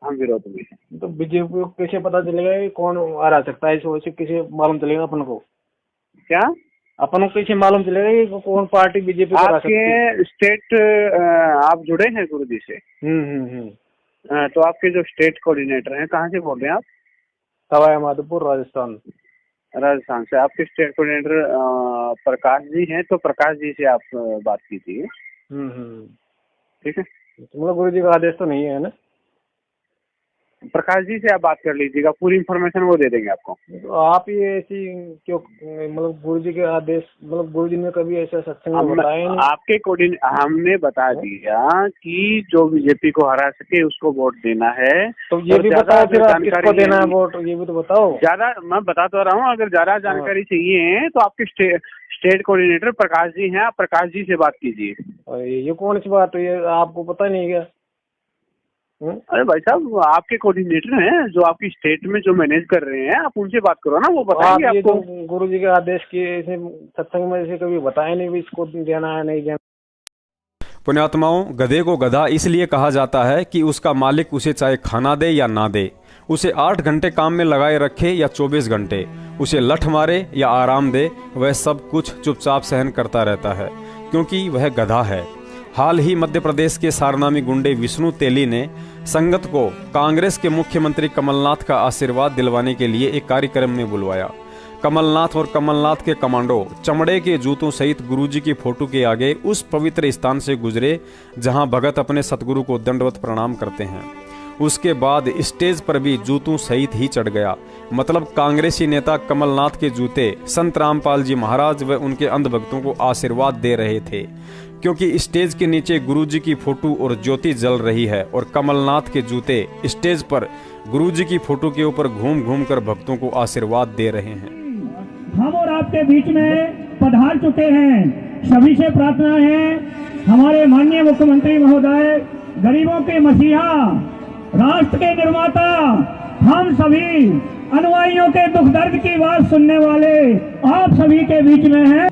हम विरोध में हैं। तो बीजेपी को कैसे पता चलेगा कि कौन हरा सकता है? इससे कैसे मालूम चलेगा अपन को? क्या अपन को कैसे मालूम चलेगा कि कौन पार्टी बीजेपी को हरा सकती है? आपके स्टेट आप जुड़े हैं गुरु जी से? तो आपके जो स्टेट कोऑर्डिनेटर हैं, कहाँ से बोल रहे हैं आप? सवाई माधोपुर, राजस्थान। राजस्थान से। आपके स्टेट कोऑर्डिनेटर प्रकाश जी हैं, तो प्रकाश जी से आप बात कीजिए। ठीक है, मतलब गुरु जी का आदेश तो नहीं है ना? प्रकाश जी से आप बात कर लीजिएगा, पूरी इन्फॉर्मेशन वो दे देंगे आपको। तो आप ये ऐसी क्यों, मतलब गुरु जी के आदेश, मतलब गुरु जी ने कभी ऐसा सत्संग में बताया नहीं? आपके कोऑर्डिनेटर हमने बता दिया कि जो बीजेपी को हरा सके उसको वोट देना है। तो ये भी बताओ फिर आप किसको देना है वोट, ये भी तो बताओ। ज्यादा मैं बता तो रहा हूँ, अगर ज्यादा जानकारी चाहिए तो आपके स्टेट कोऑर्डिनेटर प्रकाश जी हैं, आप प्रकाश जी से बात कीजिए। ये कौन सी बात है, ये आपको पता नहीं क्या? अरे भाई साहब, आपके कोऑर्डिनेटर हैं जो आपकी स्टेट में जो मैनेज कर रहे हैं, आप उनसे बात करो ना, वो बताएंगे आप आपको। गुरु जी के आदेश के सत्संग में ऐसे कभी बताया नहीं भी इसको देना है नहीं देना। पुण्यात्माओं, गधे को गधा इसलिए कहा जाता है कि उसका मालिक उसे चाहे खाना दे या ना दे, उसे 8 घंटे काम में लगाए रखे या 24 घंटे, उसे लठ मारे या आराम दे, वह सब कुछ चुपचाप सहन करता रहता है, क्योंकि वह गधा है। हाल ही मध्य प्रदेश के सारनामी गुंडे विष्णु तेली ने संगत को कांग्रेस के मुख्यमंत्री कमलनाथ का आशीर्वाद दिलवाने के लिए एक कार्यक्रम में बुलवाया। कमलनाथ और कमलनाथ के कमांडो चमड़े के जूतों सहित गुरुजी की फोटो के आगे उस पवित्र स्थान से गुजरे जहां भगत अपने सतगुरु को दंडवत प्रणाम करते हैं। उसके बाद स्टेज पर भी जूतों सहित ही चढ़ गया। मतलब कांग्रेसी नेता कमलनाथ के जूते संत रामपाल जी महाराज व उनके अंधभक्तों को आशीर्वाद दे रहे थे, क्योंकि स्टेज के नीचे गुरुजी की फोटो और ज्योति जल रही है और कमलनाथ के जूते स्टेज पर गुरुजी की फोटो के ऊपर घूम घूम कर भक्तों को आशीर्वाद दे रहे हैं। हम और आपके बीच में पधार चुके हैं। सभी से प्रार्थना है, हमारे माननीय मुख्यमंत्री महोदय, गरीबों के मसीहा, राष्ट्र के निर्माता, हम सभी अनुयायियों के दुख दर्द की बात सुनने वाले आप सभी के बीच में हैं।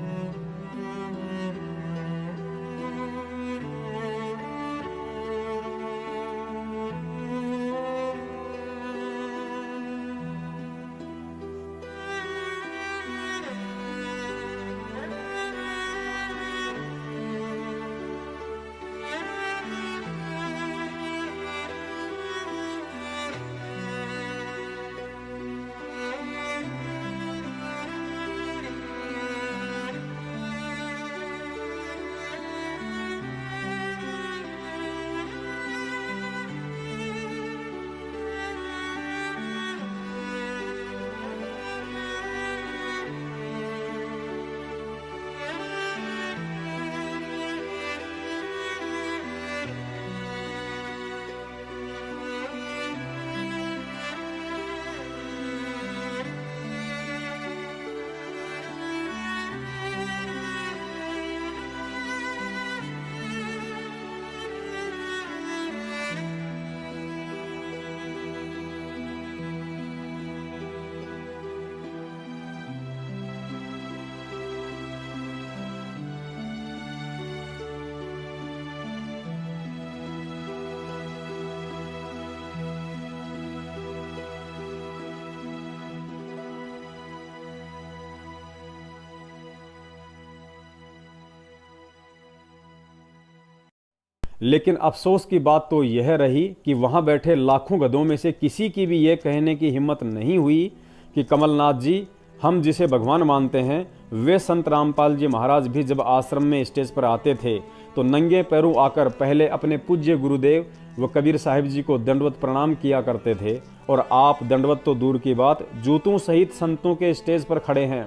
लेकिन अफसोस की बात तो यह रही कि वहां बैठे लाखों गधों में से किसी की भी यह कहने की हिम्मत नहीं हुई कि कमलनाथ जी, हम जिसे भगवान मानते हैं, वे संत रामपाल जी महाराज भी जब आश्रम में स्टेज पर आते थे तो नंगे पैरों आकर पहले अपने पूज्य गुरुदेव व कबीर साहिब जी को दंडवत प्रणाम किया करते थे, और आप दंडवत तो दूर की बात, जूतों सहित संतों के स्टेज पर खड़े हैं।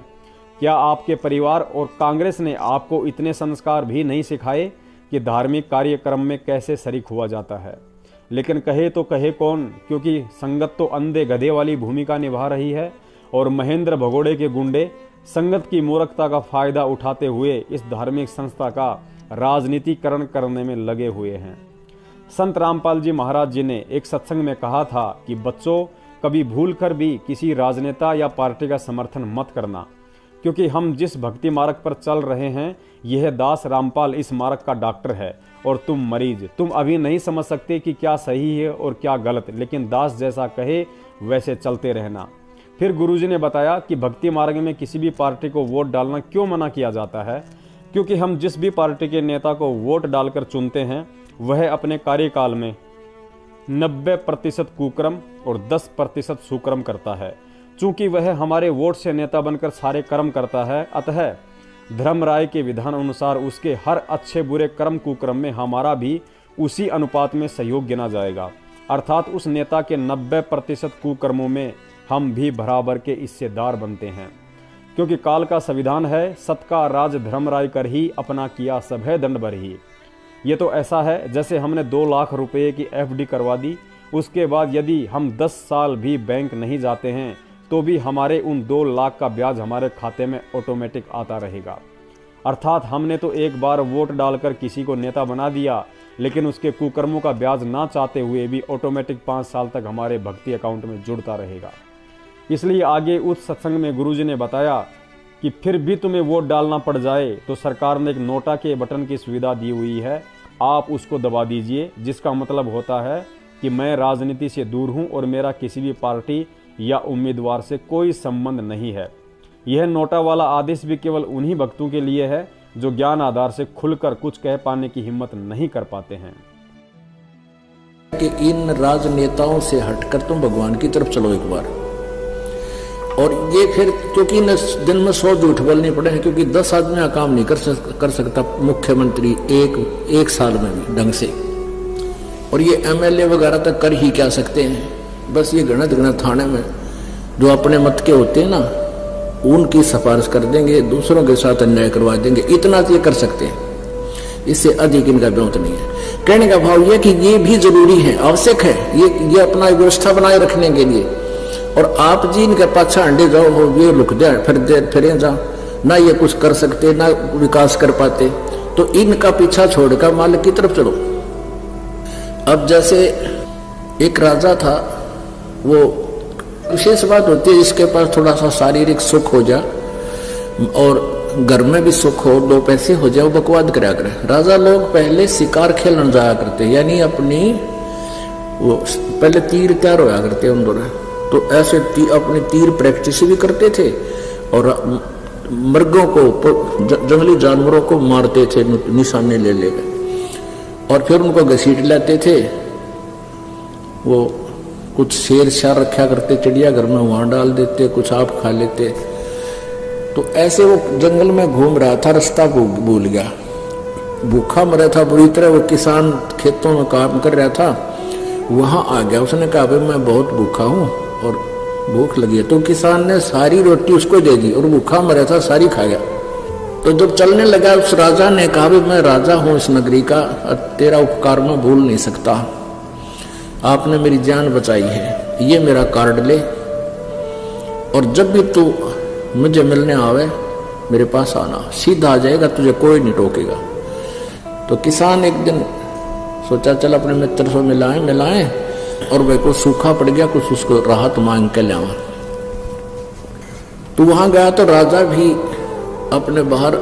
क्या आपके परिवार और कांग्रेस ने आपको इतने संस्कार भी नहीं सिखाए कि धार्मिक कार्यक्रम में कैसे शरीक हुआ जाता है? लेकिन कहे तो कहे कौन, क्योंकि संगत तो अंधे गधे वाली भूमिका निभा रही है और महेंद्र भगोड़े के गुंडे संगत की मूर्खता का फायदा उठाते हुए इस धार्मिक संस्था का राजनीतिकरण करने में लगे हुए हैं। संत रामपाल जी महाराज जी ने एक सत्संग में कहा था कि बच्चों, कभी भूलकर भी किसी राजनेता या पार्टी का समर्थन मत करना, क्योंकि हम जिस भक्ति मार्ग पर चल रहे हैं, यह दास रामपाल इस मार्ग का डॉक्टर है और तुम मरीज। तुम अभी नहीं समझ सकते कि क्या सही है और क्या गलत, लेकिन दास जैसा कहे वैसे चलते रहना। फिर गुरुजी ने बताया कि भक्ति मार्ग में किसी भी पार्टी को वोट डालना क्यों मना किया जाता है, क्योंकि हम जिस भी पार्टी के नेता को वोट डालकर चुनते हैं, वह अपने कार्यकाल में 90% कुक्रम और 10% सुक्रम करता है। चूंकि वह हमारे वोट से नेता बनकर सारे कर्म करता है, अतः धर्मराय के विधान अनुसार उसके हर अच्छे बुरे कर्म कुकर्म में हमारा भी उसी अनुपात में सहयोग गिना जाएगा। अर्थात उस नेता के 90% कुकर्मों में हम भी बराबर के हिस्सेदार बनते हैं। क्योंकि काल का संविधान है, सत का राज धर्मराय कर ही अपना किया सब है दंड भर ही। ये तो ऐसा है जैसे हमने 2 लाख रुपए की FD करवा दी, उसके बाद यदि हम 10 साल भी बैंक नहीं जाते हैं तो भी हमारे उन 2 लाख का ब्याज हमारे खाते में ऑटोमेटिक आता रहेगा। अर्थात हमने तो एक बार वोट डालकर किसी को नेता बना दिया, लेकिन उसके कुकर्मों का ब्याज ना चाहते हुए भी ऑटोमेटिक 5 साल तक हमारे भक्ति अकाउंट में जुड़ता रहेगा। इसलिए आगे उस सत्संग में गुरुजी ने बताया कि फिर भी तुम्हें वोट डालना पड़ जाए तो सरकार ने एक नोटा के बटन की सुविधा दी हुई है, आप उसको दबा दीजिए, जिसका मतलब होता है कि मैं राजनीति से दूर हूं और मेरा किसी भी पार्टी या उम्मीदवार से कोई संबंध नहीं है। यह नोटा वाला आदेश भी केवल उन्हीं भक्तों के लिए है जो ज्ञान आधार से खुलकर कुछ कह पाने की हिम्मत नहीं कर पाते हैं। कि इन राजनेताओं से हटकर तुम भगवान की तरफ चलो एक बार। और ये फिर क्योंकि दिन में 100 झूठ बोलने पड़े हैं, क्योंकि 10 आदमी का काम नहीं कर सकता मुख्यमंत्री एक साल में भी ढंग से, और ये MLA वगैरह तक कर ही क्या सकते हैं। बस ये गणत थाने में जो अपने मत के होते हैं ना, उनकी सिफारिश कर देंगे, दूसरों के साथ अन्याय करवा देंगे, इतना ये कर सकते हैं, इससे अधिक इनका ब्योत नहीं है। कहने का भाव ये कि ये भी जरूरी है, आवश्यक है, ये अपना व्यवस्था बनाए रखने के लिए। और आप जी इनके पाछा अंडे जाओ, ये लुक जाए फिर जाओ, ना ये कुछ कर सकते ना विकास कर पाते, तो इनका पीछा छोड़कर मालिक की तरफ चलो। अब जैसे एक राजा था, वो विशेष बात होती है जिसके पास थोड़ा सा शारीरिक सुख हो जाए और घर में भी सुख हो, 2 पैसे हो जाए, वो बकवाद करा करे। राजा लोग पहले शिकार खेलने जाया करते, यानी अपनी वो पहले तीर तैयार होया करते उन दोनों, तो ऐसे अपनी तीर प्रैक्टिस भी करते थे और मृगों को, जंगली जानवरों को मारते थे निशाने ले लेकर, और फिर उनको घसीट लाते थे। वो कुछ शेर शार रखा करते चिड़िया घर में, वहां डाल देते, कुछ आप खा लेते। तो ऐसे वो जंगल में घूम रहा था, रास्ता भूल गया, भूखा मरा था बुरी तरह। वो किसान खेतों में काम कर रहा था, वहां आ गया, उसने कहा भाई मैं बहुत भूखा हूं और भूख लगी है। तो किसान ने सारी रोटी उसको दे दी और भूखा मरा था, सारी खा गया। तो जब चलने लगा, उस राजा ने कहा भाई मैं राजा हूं इस नगरी का, तेरा उपकार मैं भूल नहीं सकता, आपने मेरी जान बचाई है, ये मेरा कार्ड ले, और जब भी तू मुझे मिलने आवे मेरे पास आना, सीधा आ जाएगा, तुझे कोई नहीं टोकेगा। तो किसान एक दिन सोचा चल अपने मित्र से मिलाएं, और वह को सूखा पड़ गया, कुछ उसको राहत मांग के लिया। तो वहां गया तो राजा भी अपने बाहर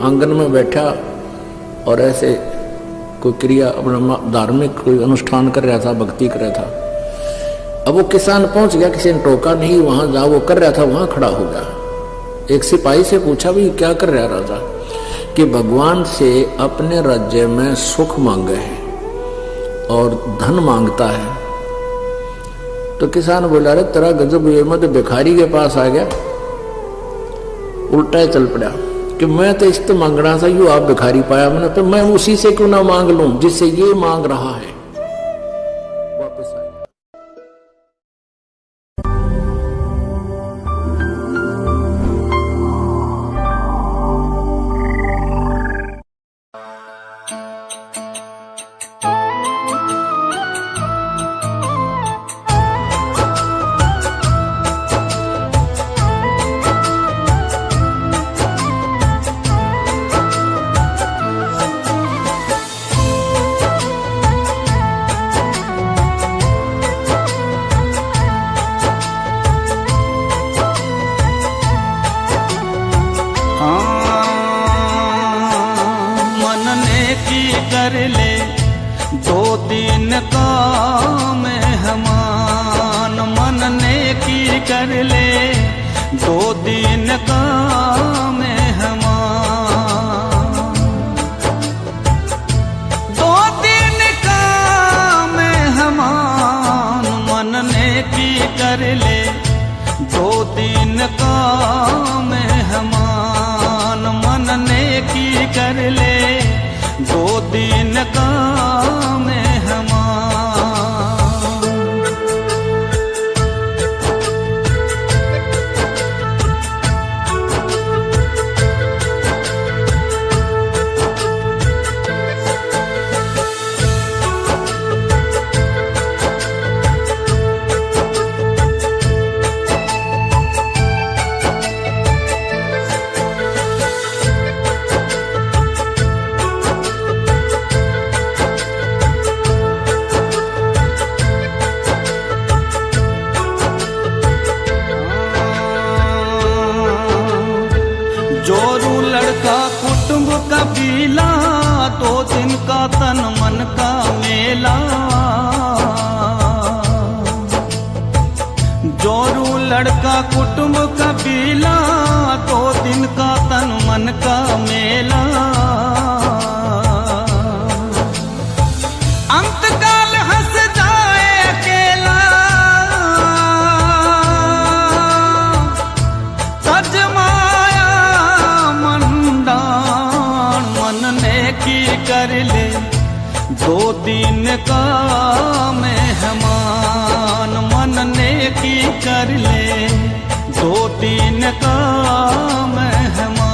आंगन में बैठा और ऐसे कोई क्रिया, अपना धार्मिक कोई अनुष्ठान कर रहा था, भक्ति कर रहा था। अब वो किसान पहुंच गया, किसी ने टोका नहीं, वहां जहां वो कर रहा था वहां खड़ा हो गया। एक सिपाही से पूछा भी क्या कर रहा राजा, कि भगवान से अपने राज्य में सुख मांगे है और धन मांगता है। तो किसान बोला अरे तेरा गजब, ये मत भिखारी के पास आ गया, उल्टा चल पड़ा कि मैं तो इस तो मांगना था, यू आप भिखारी पाया मैंने, तो मैं उसी से क्यों ना मांग लूं जिससे ये मांग रहा है। वापस आ गया। कर ले 2 दिन का मेहमान, मन नेकी कर ले 2 दिन का मेहमान, 2 दिन का मेहमान, मन नेकी कर ले का तन मन का मेला, जोरू लड़का कुटुंब कबीला, 2 दिन का तन मन का मेला। अंतकाल हंस जाए अकेला, सज माया मंडान, मन ने की कर ले 2 दिन का मेहमान, मन ने की कर ले 2 दिन का मेहमान।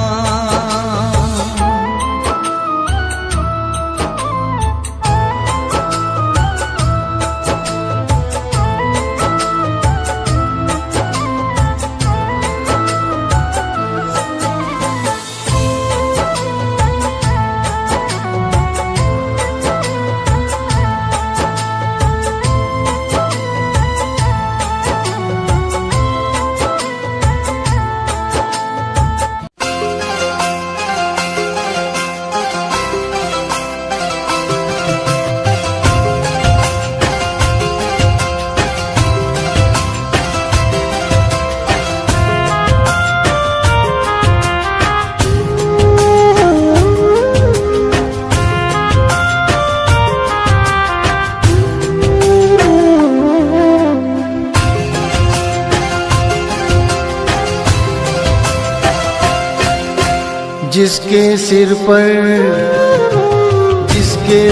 जिसके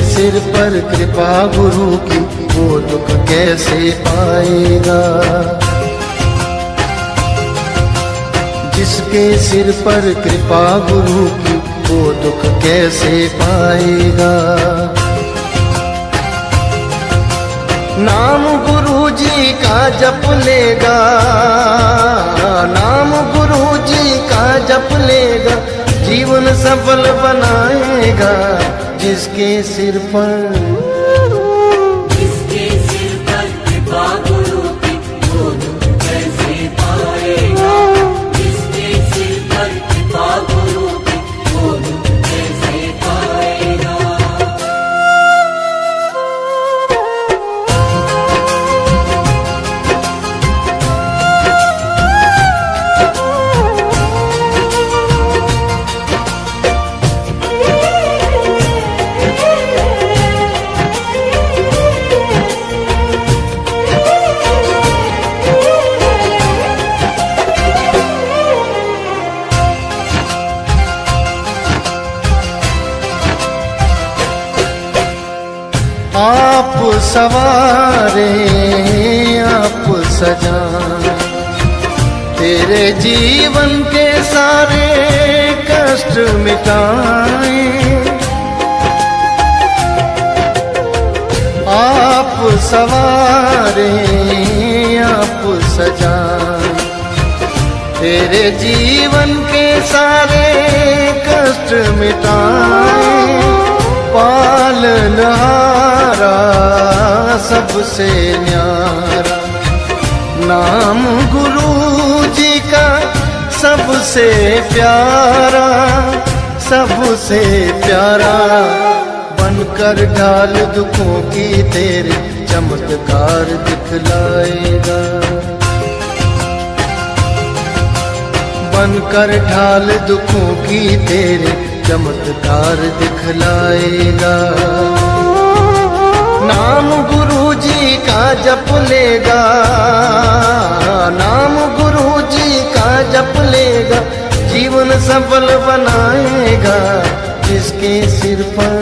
सिर पर कृपा गुरु की, वो दुख कैसे पाएगा। जिसके सिर पर कृपा गुरु की, वो दुख कैसे पाएगा। नाम गुरु जी का जप लेगा, नाम गुरु जी का जप लेगा, जीवन सफल बनाएगा। जिसके सिर पर कृपा गुरु की, वो दुख कैसे पाएगा। जिसके सिर पर कृपा गुरु की, वो दुख कैसे पाएगा। आप सवारे आप सजाए, तेरे जीवन के सारे कष्ट मिटाए। आप सवारे आप सजाए, तेरे जीवन के सारे कष्ट मिटाए। पालनहारा सबसे न्यारा, नाम गुरु जी का सबसे प्यारा, सबसे प्यारा। बनकर ढाल दुखों की तेरे चमत्कार दिखलाएगा। बनकर ढाल दुखों की तेरे चमत्कार दिखलाएगा। नाम गुरु जी का जप लेगा, नाम गुरु जी का जप लेगा, जीवन सफल बनाएगा। जिसके सिर पर